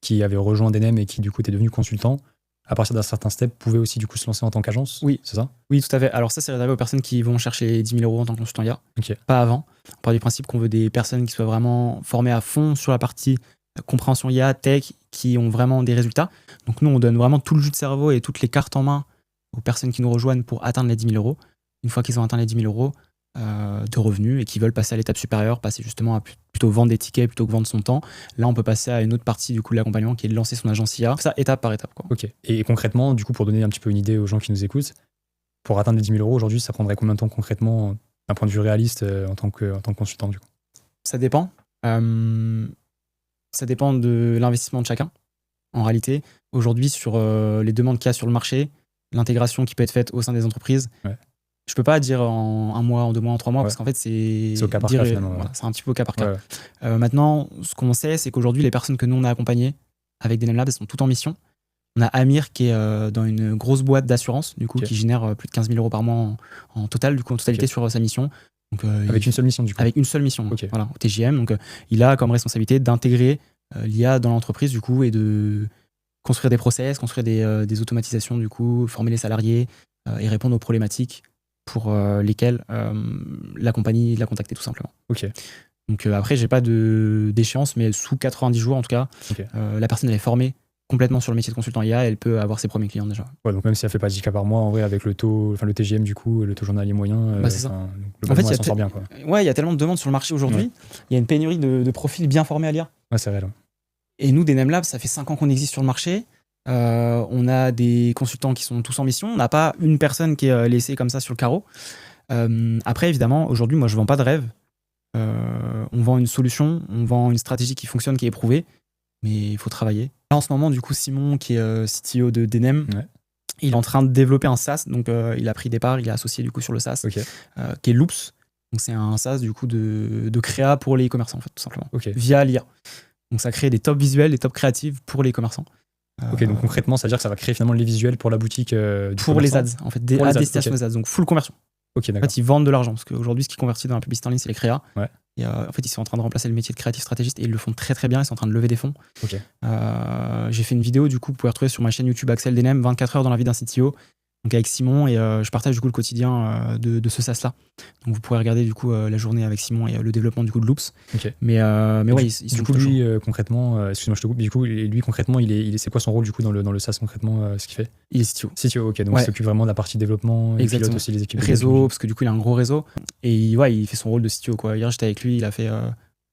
qui avaient rejoint Denem et qui du coup étaient devenus consultants, à partir d'un certain step, pouvaient aussi du coup se lancer en tant qu'agence. Oui, c'est ça? Oui, tout à fait. Alors ça, c'est réservé aux personnes qui vont chercher les 10 000 € en tant que consultant IA. Pas avant. On part du principe qu'on veut des personnes qui soient vraiment formées à fond sur la partie compréhension IA, tech, qui ont vraiment des résultats. Donc nous, on donne vraiment tout le jus de cerveau et toutes les cartes en main aux personnes qui nous rejoignent pour atteindre les 10 000 €. Une fois qu'ils ont atteint les 10 000 € de revenus et qui veulent passer à l'étape supérieure, passer justement à plutôt vendre des tickets plutôt que vendre son temps, là on peut passer à une autre partie du coup de l'accompagnement qui est de lancer son agence IA, ça étape par étape, quoi. Ok. Et concrètement, du coup, pour donner un petit peu une idée aux gens qui nous écoutent, pour atteindre les 10 000 € aujourd'hui, ça prendrait combien de temps concrètement d'un point de vue réaliste en tant que consultant du coup? Ça dépend. Ça dépend de l'investissement de chacun. En réalité, aujourd'hui, sur les demandes qu'il y a sur le marché, l'intégration qui peut être faite au sein des entreprises, je peux pas dire en 1 mois, en 2 mois, en 3 mois, parce qu'en fait, c'est au cas par cas, finalement. Voilà, c'est un petit peu au cas par cas. Maintenant, ce qu'on sait, c'est qu'aujourd'hui, les personnes que nous, on a accompagnées avec Denem Labs, elles sont toutes en mission. On a Amir qui est dans une grosse boîte d'assurance, du coup, qui génère plus de 15 000 € par mois en total, du coup, en totalité sur sa mission. Donc, avec une seule mission, du coup. Avec une seule mission, voilà, au TJM. Donc, il a comme responsabilité d'intégrer l'IA dans l'entreprise, du coup, et de construire des process, construire des automatisations, du coup, former les salariés et répondre aux problématiques pour lesquelles la compagnie l'a contacté, tout simplement. Donc, après, j'ai pas d'échéance, mais sous 90 jours, en tout cas, la personne, elle est formée complètement sur le métier de consultant IA, elle peut avoir ses premiers clients déjà. Donc même si elle fait pas 10 cas par mois, en vrai, avec le taux, le TGM du coup, le taux journalier moyen, c'est ça. En fait, il bien, quoi. Ouais, il y a tellement de demandes sur le marché aujourd'hui, il y a une pénurie de profils bien formés à l'IA. Ouais, c'est réel. Et nous, Denem Labs, ça fait 5 ans qu'on existe sur le marché. On a des consultants qui sont tous en mission. On n'a pas une personne qui est laissée comme ça sur le carreau. Après, évidemment, aujourd'hui, moi, je vends pas de rêve. On vend une solution, on vend une stratégie qui fonctionne, qui est éprouvée, mais il faut travailler. Là, en ce moment, du coup, Simon, qui est CTO de Denem, il est en train de développer un SaaS. Donc, il a pris des parts, il est associé du coup sur le SaaS, qui est Loops. Donc, c'est un SaaS du coup de créa pour les commerçants, en fait, tout simplement, via l'IA. Donc, ça crée des top visuels, des top créatives pour les commerçants. Donc concrètement, ça veut dire que ça va créer finalement les visuels pour la boutique pour les ads, en fait, à destination des ads, donc full conversion. En fait, ils vendent de l'argent parce qu'aujourd'hui, ce qui convertit dans la publicité en ligne, c'est les créas. Et en fait, ils sont en train de remplacer le métier de créatif stratégiste et ils le font très très bien. Ils sont en train de lever des fonds. J'ai fait une vidéo, du coup, vous pouvez retrouver sur ma chaîne YouTube Axel Denem, 24 heures dans la vie d'un CTO. Donc avec Simon, et je partage du coup le quotidien de ce SaaS là. Donc vous pourrez regarder du coup la journée avec Simon et le développement du coup de Loops. Mais ouais, ils du coup lui concrètement, excuse-moi je te coupe, du coup lui concrètement c'est quoi son rôle du coup dans le SaaS concrètement, ce qu'il fait? Il est CTO. Ok, donc il s'occupe vraiment de la partie développement. Exactement. Il pilote aussi les équipes réseau, parce que du coup il a un gros réseau et il fait son rôle de CTO, quoi. Hier j'étais avec lui, il a fait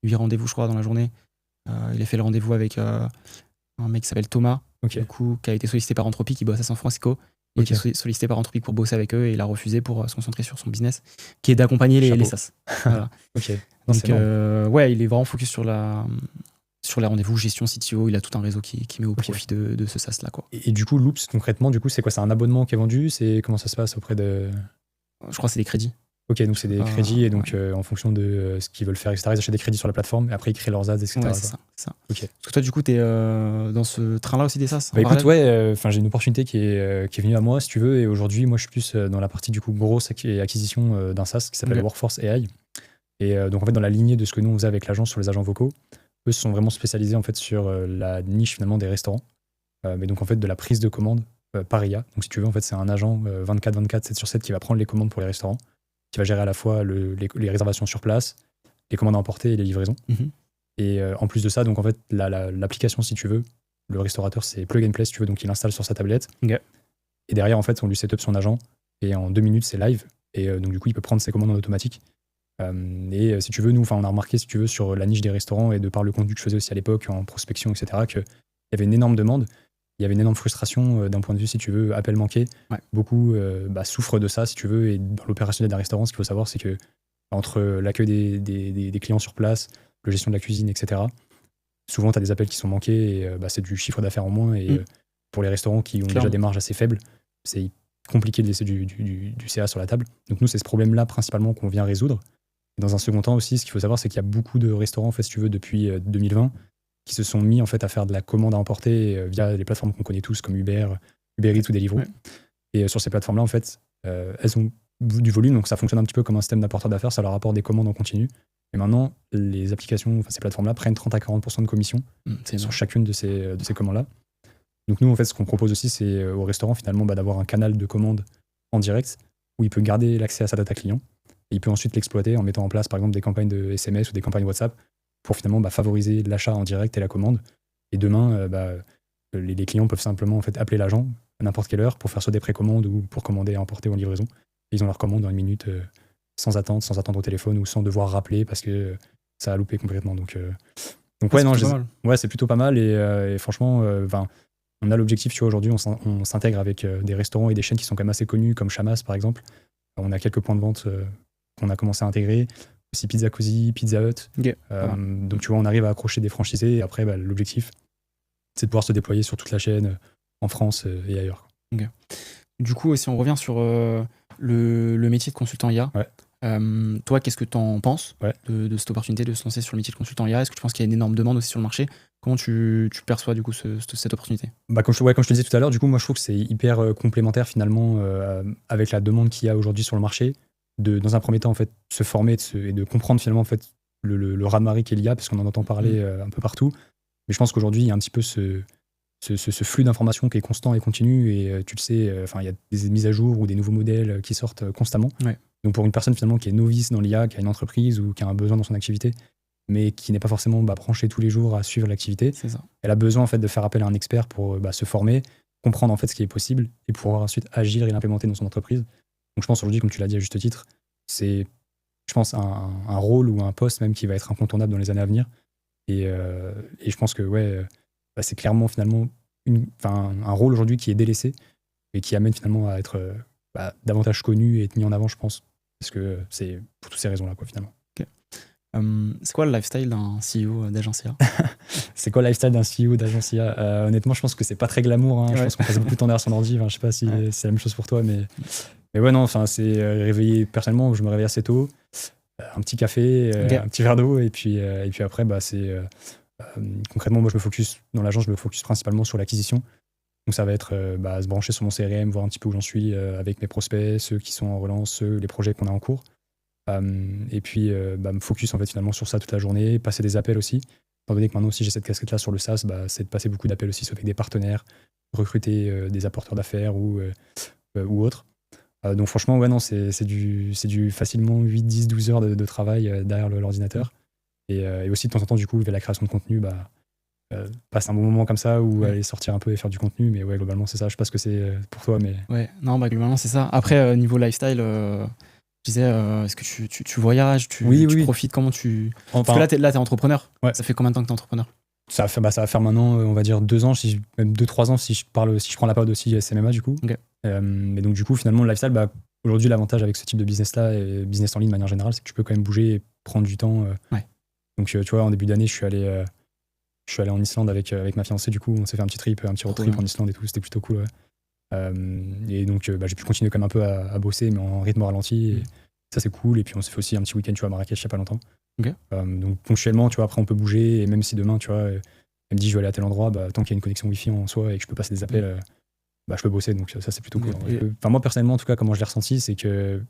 8 rendez-vous je crois dans la journée. Il a fait le rendez-vous avec un mec qui s'appelle Thomas, du coup qui a été sollicité par Anthropic, qui bosse à San Francisco. Il a été sollicité par Anthropic pour bosser avec eux et il a refusé pour se concentrer sur son business, qui est d'accompagner les SaaS. Voilà. Donc, il est vraiment focus sur les rendez-vous, gestion, CTO. Il a tout un réseau qui met au profit de ce SaaS-là, quoi. Et du coup, Loops, concrètement, c'est quoi? C'est un abonnement qui est vendu? Comment ça se passe auprès de... Je crois que c'est des crédits. Ok, donc c'est des crédits et donc en fonction de ce qu'ils veulent faire, etc. Ils achètent des crédits sur la plateforme et après ils créent leurs ads, etc. Ouais, c'est ça. Okay. Parce que toi, du coup, t'es dans ce train-là aussi des SaaS? Bah écoute, j'ai une opportunité qui est venue à moi, si tu veux, et aujourd'hui, moi, je suis plus dans la partie du coup grosse acquisition d'un SaaS qui s'appelle Workforce AI. Et donc en fait, dans la lignée de ce que nous on faisait avec l'agence sur les agents vocaux, eux se sont vraiment spécialisés en fait sur la niche finalement des restaurants, mais donc en fait de la prise de commande par IA. Donc si tu veux, en fait, c'est un agent 24/24, 7/7 qui va prendre les commandes pour les restaurants, qui va gérer à la fois les réservations sur place, les commandes à emporter et les livraisons. Et en plus de ça, donc en fait, l'application, si tu veux, le restaurateur, c'est plug and play, si tu veux, donc il l'installe sur sa tablette. Et derrière, en fait, on lui set up son agent, et en 2 minutes, c'est live. Et donc du coup, il peut prendre ses commandes en automatique. Et si tu veux, nous, on a remarqué, si tu veux, sur la niche des restaurants et de par le contenu que je faisais aussi à l'époque, en prospection, etc., qu'il y avait une énorme demande. Il y avait une énorme frustration d'un point de vue, si tu veux, appel manqué. Beaucoup souffrent de ça, si tu veux. Et dans l'opérationnel d'un restaurant, ce qu'il faut savoir, c'est que entre l'accueil des clients sur place, la gestion de la cuisine, etc., souvent, tu as des appels qui sont manqués et c'est du chiffre d'affaires en moins. Et pour les restaurants qui ont déjà des marges assez faibles, c'est compliqué de laisser du CA sur la table. Donc nous, c'est ce problème-là principalement qu'on vient résoudre. Et dans un second temps aussi, ce qu'il faut savoir, c'est qu'il y a beaucoup de restaurants, en fait, si tu veux, depuis 2020, qui se sont mis en fait à faire de la commande à emporter via les plateformes qu'on connaît tous, comme Uber Eats ou Deliveroo. Et sur ces plateformes-là, en fait, elles ont du volume, donc ça fonctionne un petit peu comme un système d'apporteur d'affaires, ça leur apporte des commandes en continu. Et maintenant, les applications, ces plateformes-là prennent 30 à 40% de commission sur chacune de ces commandes-là. Donc nous, en fait, ce qu'on propose aussi, c'est au restaurant, finalement, d'avoir un canal de commande en direct où il peut garder l'accès à sa data client et il peut ensuite l'exploiter en mettant en place, par exemple, des campagnes de SMS ou des campagnes WhatsApp pour finalement favoriser l'achat en direct et la commande. Et demain, les clients peuvent simplement en fait, appeler l'agent à n'importe quelle heure pour faire soit des précommandes ou pour commander à emporter ou en livraison. Et ils ont leur commande dans 1 minute sans attendre au téléphone ou sans devoir rappeler parce que ça a loupé complètement. Donc ouais, non, c'est plutôt pas mal. Et franchement, on a l'objectif, tu vois, aujourd'hui, on s'intègre avec des restaurants et des chaînes qui sont quand même assez connues, comme Chamas, par exemple. On a quelques points de vente qu'on a commencé à intégrer. Aussi Pizza Cozy, Pizza Hut. Donc tu vois, on arrive à accrocher des franchisés et après l'objectif c'est de pouvoir se déployer sur toute la chaîne en France et ailleurs. Du coup, si on revient sur le métier de consultant IA, toi, qu'est-ce que tu en penses de cette opportunité de se lancer sur le métier de consultant IA? Est-ce que tu penses qu'il y a une énorme demande aussi sur le marché? Comment tu perçois du coup cette opportunité? Comme je te disais tout à l'heure, du coup, moi je trouve que c'est hyper complémentaire finalement avec la demande qu'il y a aujourd'hui sur le marché. Dans un premier temps, en fait, se former et de comprendre finalement en fait, le raz-de-marée qu'est l'IA, parce qu'on en entend parler un peu partout. Mais je pense qu'aujourd'hui, il y a un petit peu ce flux d'informations qui est constant et continu. Et tu le sais, il y a des mises à jour ou des nouveaux modèles qui sortent constamment. Donc pour une personne finalement qui est novice dans l'IA, qui a une entreprise ou qui a un besoin dans son activité, mais qui n'est pas forcément branchée tous les jours à suivre l'activité, elle a besoin en fait, de faire appel à un expert pour se former, comprendre en fait, ce qui est possible et pouvoir ensuite agir et l'implémenter dans son entreprise. Donc je pense aujourd'hui, comme tu l'as dit à juste titre, c'est, je pense, un rôle ou un poste même qui va être incontournable dans les années à venir. Et je pense que c'est clairement finalement un rôle aujourd'hui qui est délaissé et qui amène finalement à être davantage connu et être mis en avant, je pense. Parce que c'est pour toutes ces raisons-là, quoi, finalement. C'est quoi le lifestyle d'un CEO d'agence IA? C'est quoi le lifestyle d'un CEO d'agence IA? Honnêtement, je pense que c'est pas très glamour. Je pense qu'on passe beaucoup de temps derrière son ordi. Je sais pas si c'est la même chose pour toi, mais ouais, non, c'est réveillé personnellement. Je me réveille assez tôt, un petit café, un petit verre d'eau, et puis après, c'est concrètement, moi, dans l'agence, je me focus principalement sur l'acquisition. Donc ça va être se brancher sur mon CRM, voir un petit peu où j'en suis avec mes prospects, ceux qui sont en relance, les projets qu'on a en cours. Et puis me focus en fait finalement sur ça toute la journée, passer des appels aussi. Étant donné que maintenant aussi j'ai cette casquette-là sur le SaaS, c'est de passer beaucoup d'appels aussi avec des partenaires, recruter des apporteurs d'affaires ou autres. Donc franchement, ouais, non, c'est du facilement 8, 10, 12 heures de travail derrière l'ordinateur. Et aussi de temps en temps, du coup, vers la création de contenu, passe un bon moment comme ça où aller sortir un peu et faire du contenu. Mais ouais, globalement, c'est ça. Je sais pas ce que c'est pour toi, mais... Ouais, non, globalement, c'est ça. Après, niveau lifestyle... Je disais, est-ce que tu voyages, tu profites, comment tu... Parce que là, t'es entrepreneur. Ça fait combien de temps que t'es entrepreneur? Ça va faire maintenant, on va dire 2 ans, même 2-3 ans si je prends la période aussi SMMA du coup. Mais donc du coup, finalement, le lifestyle, aujourd'hui, l'avantage avec ce type de business-là et business en ligne de manière générale, c'est que tu peux quand même bouger et prendre du temps. Donc tu vois, en début d'année, je suis allé en Islande avec ma fiancée, du coup, on s'est fait un petit road trip en Islande et tout, c'était plutôt cool. Et donc j'ai pu continuer quand même un peu à bosser, mais en rythme ralenti. Ça, c'est cool. Et puis, on s'est fait aussi un petit week-end, tu vois, à Marrakech, il n'y a pas longtemps. Ok. Donc, ponctuellement, tu vois, après, on peut bouger. Et même si demain, tu vois, elle me dit, je vais aller à tel endroit, bah, tant qu'il y a une connexion Wi-Fi en soi et que je peux passer des appels, bah, je peux bosser. Donc, ça, c'est plutôt cool. Enfin, moi, personnellement, en tout cas, comment je l'ai ressenti, c'est que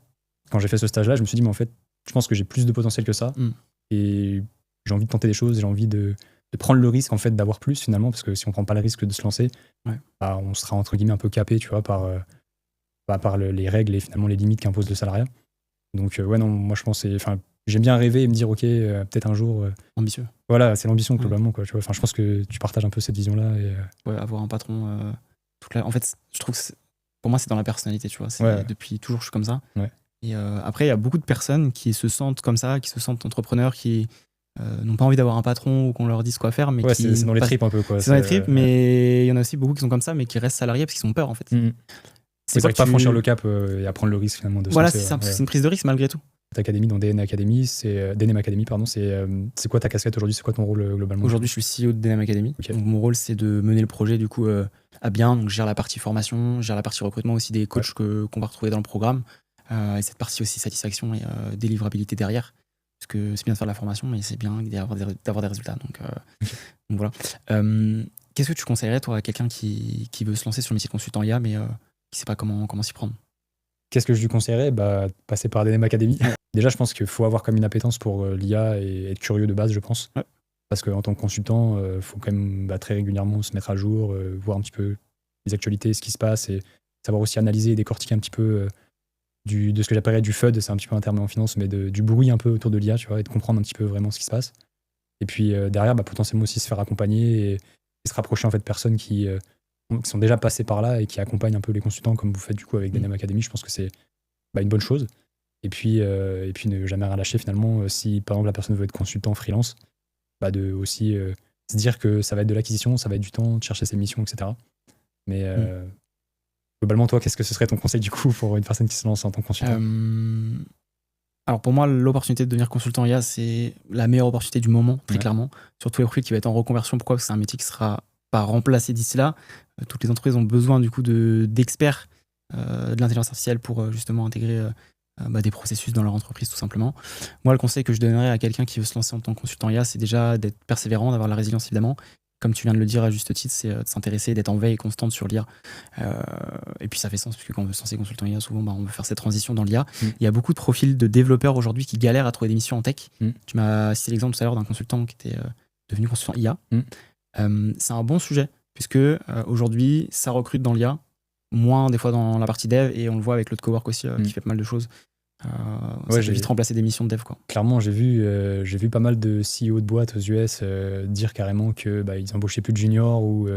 quand j'ai fait ce stage-là, je me suis dit, mais en fait, je pense que j'ai plus de potentiel que ça. Et j'ai envie de tenter des choses, j'ai envie de prendre le risque, en fait, d'avoir plus, finalement, parce que si on prend pas le risque de se lancer, bah, on sera, entre guillemets, un peu capé, tu vois, par les règles et finalement les limites qu'impose le salariat. Donc, ouais, non, moi, je pense que j'aime bien rêver et me dire, ok, peut-être un jour. Ambitieux. Voilà, c'est l'ambition, globalement, quoi, tu vois. Enfin, je pense que tu partages un peu cette vision-là. Et, ouais, avoir un patron. En fait, je trouve que pour moi, c'est dans la personnalité, tu vois. Depuis toujours, je suis comme ça. Ouais. Et après, il y a beaucoup de personnes qui se sentent comme ça, qui se sentent entrepreneurs, qui n'ont pas envie d'avoir un patron ou qu'on leur dise quoi faire. Mais c'est dans les tripes un peu, quoi. C'est dans les tripes, mais il y en a aussi beaucoup qui sont comme ça, mais qui restent salariés parce qu'ils ont peur, en fait. C'est vrai que pas franchir le cap et à prendre le risque, finalement, de se lancer. Voilà, c'est ça. C'est une prise de risque, malgré tout. Ta académie, dans DN Academy, DNM Academy, pardon, c'est quoi ta casquette aujourd'hui? C'est quoi ton rôle globalement? Aujourd'hui, je suis CEO de DNM Academy. Okay. Donc, mon rôle, c'est de mener le projet du coup à bien. Donc, je gère la partie formation, je gère la partie recrutement aussi des coachs qu'on va retrouver dans le programme. Et cette partie aussi satisfaction et délivrabilité derrière. Parce que c'est bien de faire de la formation, mais c'est bien d'avoir des résultats. Donc voilà. Qu'est-ce que tu conseillerais, toi, à quelqu'un qui veut se lancer sur le métier de consultant IA, mais qui ne sait pas comment s'y prendre? Qu'est-ce que je lui conseillerais? Passer par DNM Academy. Déjà, je pense qu'il faut avoir comme une appétence pour l'IA et être curieux de base, je pense. Parce qu'en tant que consultant, il faut quand même très régulièrement se mettre à jour, voir un petit peu les actualités, ce qui se passe, et savoir aussi analyser et décortiquer un petit peu de ce que j'appellerais du FUD, c'est un petit peu un terme en finance, mais du bruit un peu autour de l'IA, tu vois, et de comprendre un petit peu vraiment ce qui se passe. Et puis derrière, potentiellement aussi se faire accompagner et se rapprocher en fait de personnes qui sont déjà passées par là et qui accompagnent un peu les consultants, comme vous faites du coup avec DNM Academy. Je pense que c'est une bonne chose. Et puis ne jamais rien lâcher finalement. Si par exemple la personne veut être consultant freelance, de aussi se dire que ça va être de l'acquisition, ça va être du temps, de chercher ses missions, etc. Mais globalement, toi, qu'est-ce que ce serait ton conseil du coup pour une personne qui se lance en tant que consultant? Alors pour moi, l'opportunité de devenir consultant IA, c'est la meilleure opportunité du moment, très clairement. Sur tous les profils qui va être en reconversion. Pourquoi? Parce que c'est un métier qui sera pas remplacé d'ici là. Toutes les entreprises ont besoin du coup d'experts de l'intelligence artificielle pour justement intégrer des processus dans leur entreprise, tout simplement. Moi, le conseil que je donnerais à quelqu'un qui veut se lancer en tant que consultant IA, c'est déjà d'être persévérant, d'avoir la résilience évidemment. Comme tu viens de le dire à juste titre, c'est de s'intéresser, d'être en veille constante sur l'IA. Et puis ça fait sens, puisque quand on veut se lancer consultant IA, souvent on veut faire cette transition dans l'IA. Il y a beaucoup de profils de développeurs aujourd'hui qui galèrent à trouver des missions en tech. Tu m'as cité l'exemple tout à l'heure d'un consultant qui était devenu consultant IA. C'est un bon sujet, puisque aujourd'hui, ça recrute dans l'IA, moins des fois dans la partie dev, et on le voit avec l'autre cowork aussi, qui fait pas mal de choses. Ça peut vite remplacer des missions de dev, quoi. Clairement, j'ai vu pas mal de CEO de boîtes aux US dire carrément que ils embauchaient plus de juniors, ou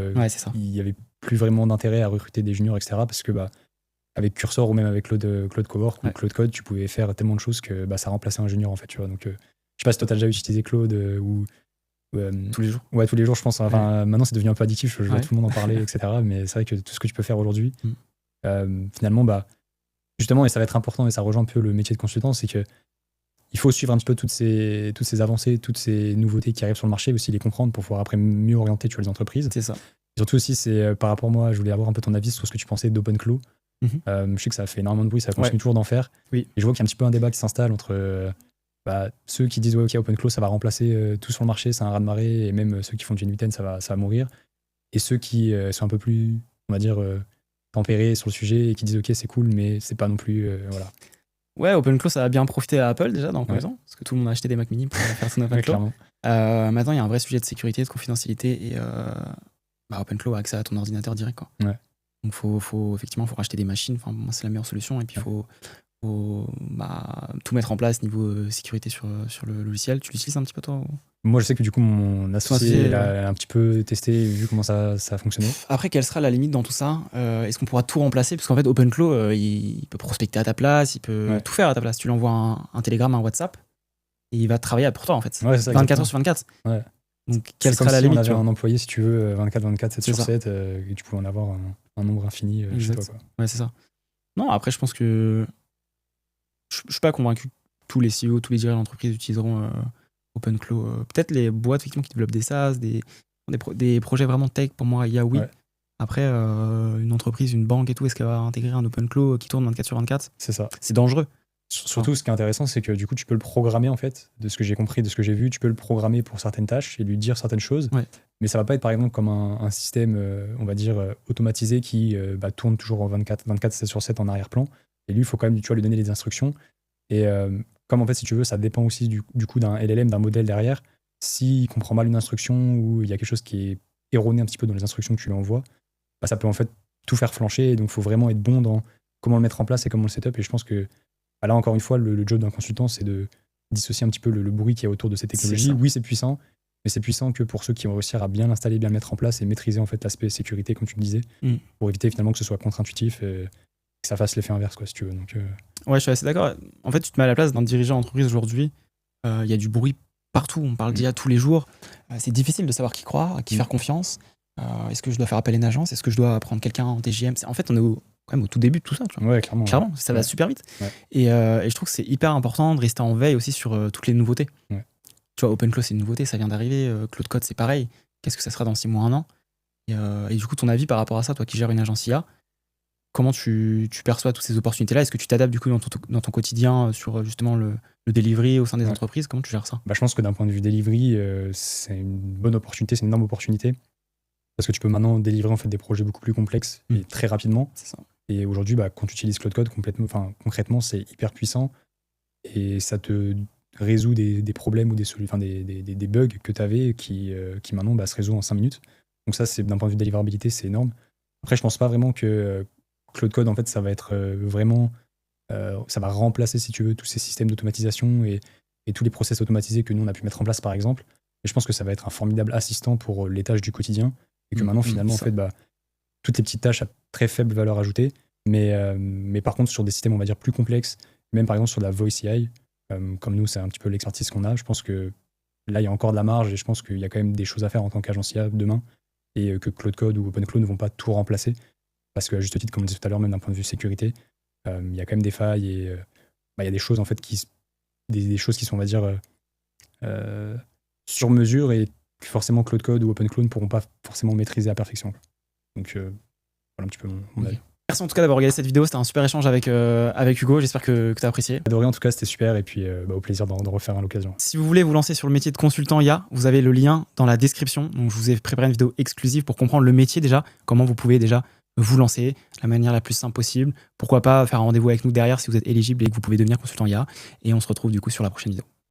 il y avait plus vraiment d'intérêt à recruter des juniors, etc. Parce que avec Cursor ou même avec Claude Cowork ou Claude Code, tu pouvais faire tellement de choses que ça remplaçait un junior en fait, tu vois. Donc je sais pas si toi t'as déjà utilisé Claude ou tous les jours. Ouais, tous les jours, je pense. Enfin, maintenant c'est devenu un peu addictif, je vois tout le monde en parler, etc. Mais c'est vrai que tout ce que tu peux faire aujourd'hui, finalement, justement, et ça va être important, et ça rejoint un peu le métier de consultant, c'est que il faut suivre un petit peu toutes ces avancées, toutes ces nouveautés qui arrivent sur le marché, aussi les comprendre pour pouvoir après mieux orienter les entreprises. C'est ça. Et surtout aussi, c'est par rapport à moi, je voulais avoir un peu ton avis sur ce que tu pensais d'OpenClaw. Je sais que ça fait énormément de bruit, ça continue toujours d'en faire. Oui. Et je vois qu'il y a un petit peu un débat qui s'installe entre ceux qui disent ok, OpenClaw ça va remplacer tout sur le marché, c'est un raz-de-marée, et même ceux qui font du N8N ça va mourir. Et ceux qui sont un peu plus, on va dire, tempérés sur le sujet et qui disent ok, c'est cool, mais c'est pas non plus voilà. Ouais, OpenClaw ça a bien profité à Apple déjà dans le premier temps, parce que tout le monde a acheté des Mac mini pour faire son OpenClaw. Maintenant il y a un vrai sujet de sécurité, de confidentialité, et OpenClaw a accès à ton ordinateur direct, quoi. Donc faut racheter des machines. Enfin, moi c'est la meilleure solution, et puis il faut tout mettre en place niveau sécurité sur le logiciel. Tu l'utilises un petit peu, toi, ou... Moi, je sais que du coup, mon associé a un petit peu testé, vu comment ça a fonctionné. Après, quelle sera la limite dans tout ça? Est-ce qu'on pourra tout remplacer? Parce qu'en fait, OpenClaw, il peut prospecter à ta place, il peut tout faire à ta place. Tu lui envoies un télégramme, un WhatsApp, et il va travailler pour toi, en fait. Ouais, c'est ça, 24 heures sur 24. Ouais. Donc, quelle sera la limite? On avait un employé, si tu veux, 24/24, 7 sur 7, et tu pouvais en avoir un nombre infini chez toi, quoi. Ouais, c'est ça. Non, après, je pense que je suis pas convaincu que tous les CEO, tous les dirigeants d'entreprise utiliseront OpenClaw. Peut-être les boîtes effectivement qui développent des SaaS, des projets vraiment tech, pour moi, il y a oui. Après, une entreprise, une banque et tout, est-ce qu'elle va intégrer un OpenClaw qui tourne 24 sur 24? C'est ça. C'est dangereux. Surtout, ce qui est intéressant, c'est que du coup, tu peux le programmer, en fait, de ce que j'ai compris, de ce que j'ai vu, tu peux le programmer pour certaines tâches et lui dire certaines choses. Ouais. Mais ça va pas être, par exemple, comme un système, on va dire, automatisé qui tourne toujours en 24/7 en arrière-plan. Et lui, il faut quand même, tu vois, lui donner les instructions. Et comme, en fait, si tu veux, ça dépend aussi du coup d'un LLM, d'un modèle derrière. S'il comprend mal une instruction ou il y a quelque chose qui est erroné un petit peu dans les instructions que tu lui envoies, bah, ça peut en fait tout faire flancher. Et donc, il faut vraiment être bon dans comment le mettre en place et comment le setup. Et je pense que bah, là, encore une fois, le job d'un consultant, c'est de dissocier un petit peu le bruit qu'il y a autour de ces technologies. Oui, c'est puissant, mais c'est puissant que pour ceux qui vont réussir à bien l'installer, bien le mettre en place et maîtriser en fait l'aspect sécurité, comme tu le disais, pour éviter finalement que ce soit contre-intuitif et que ça fasse l'effet inverse, quoi, si tu veux. Donc, Ouais, je suis assez d'accord. En fait, tu te mets à la place d'un dirigeant d'entreprise aujourd'hui. Il y a du bruit partout. On parle d'IA tous les jours. C'est difficile de savoir qui croire, à qui faire confiance. Est-ce que je dois faire appel à une agence? Est-ce que je dois prendre quelqu'un en TGM? En fait, on est quand même au tout début de tout ça. Tu vois. Ouais, clairement. Clairement, ça va super vite. Ouais. Et je trouve que c'est hyper important de rester en veille aussi sur toutes les nouveautés. Ouais. Tu vois, OpenClaw, c'est une nouveauté, ça vient d'arriver. Claude Code, c'est pareil. Qu'est-ce que ça sera dans 6 mois, 1 an? Et du coup, ton avis par rapport à ça, toi qui gères une agence IA, comment tu perçois toutes ces opportunités-là? Est-ce que tu t'adaptes du coup dans ton quotidien sur justement le delivery au sein des entreprises? Comment tu gères ça? Bah, je pense que d'un point de vue delivery, c'est une bonne opportunité, c'est une énorme opportunité. Parce que tu peux maintenant délivrer en fait, des projets beaucoup plus complexes et très rapidement. C'est ça. Et aujourd'hui, bah, quand tu utilises Claude Code, concrètement, c'est hyper puissant. Et ça te résout des problèmes ou des bugs que tu avais qui maintenant bah, se résout en 5 minutes. Donc ça, c'est d'un point de vue de délivrabilité, c'est énorme. Après, je pense pas vraiment que Claude Code, en fait, ça va être vraiment... ça va remplacer, si tu veux, tous ces systèmes d'automatisation et tous les process automatisés que nous, on a pu mettre en place, par exemple. Et je pense que ça va être un formidable assistant pour les tâches du quotidien. Et que maintenant, finalement, en fait, bah, toutes les petites tâches à très faible valeur ajoutée, mais par contre, sur des systèmes, on va dire, plus complexes, même par exemple sur la Voice AI, comme nous, c'est un petit peu l'expertise qu'on a, je pense que là, il y a encore de la marge et je pense qu'il y a quand même des choses à faire en tant qu'agence IA demain et que Claude Code ou OpenClaw ne vont pas tout remplacer. Parce que, à juste titre, comme on disait tout à l'heure, même d'un point de vue sécurité, il y a quand même des failles et il y a des choses, en fait, des choses qui sont, on va dire, sur mesure et que forcément Claude Code ou OpenClaw ne pourront pas forcément maîtriser à perfection. Donc, voilà un petit peu mon avis. Merci en tout cas d'avoir regardé cette vidéo, c'était un super échange avec Hugo, j'espère que tu as apprécié. Adoré en tout cas, c'était super et puis au plaisir d'en refaire à l'occasion. Si vous voulez vous lancer sur le métier de consultant IA, vous avez le lien dans la description. Donc je vous ai préparé une vidéo exclusive pour comprendre le métier déjà, comment vous pouvez déjà vous lancer de la manière la plus simple possible. Pourquoi pas faire un rendez-vous avec nous derrière si vous êtes éligible et que vous pouvez devenir consultant IA. Et on se retrouve du coup sur la prochaine vidéo.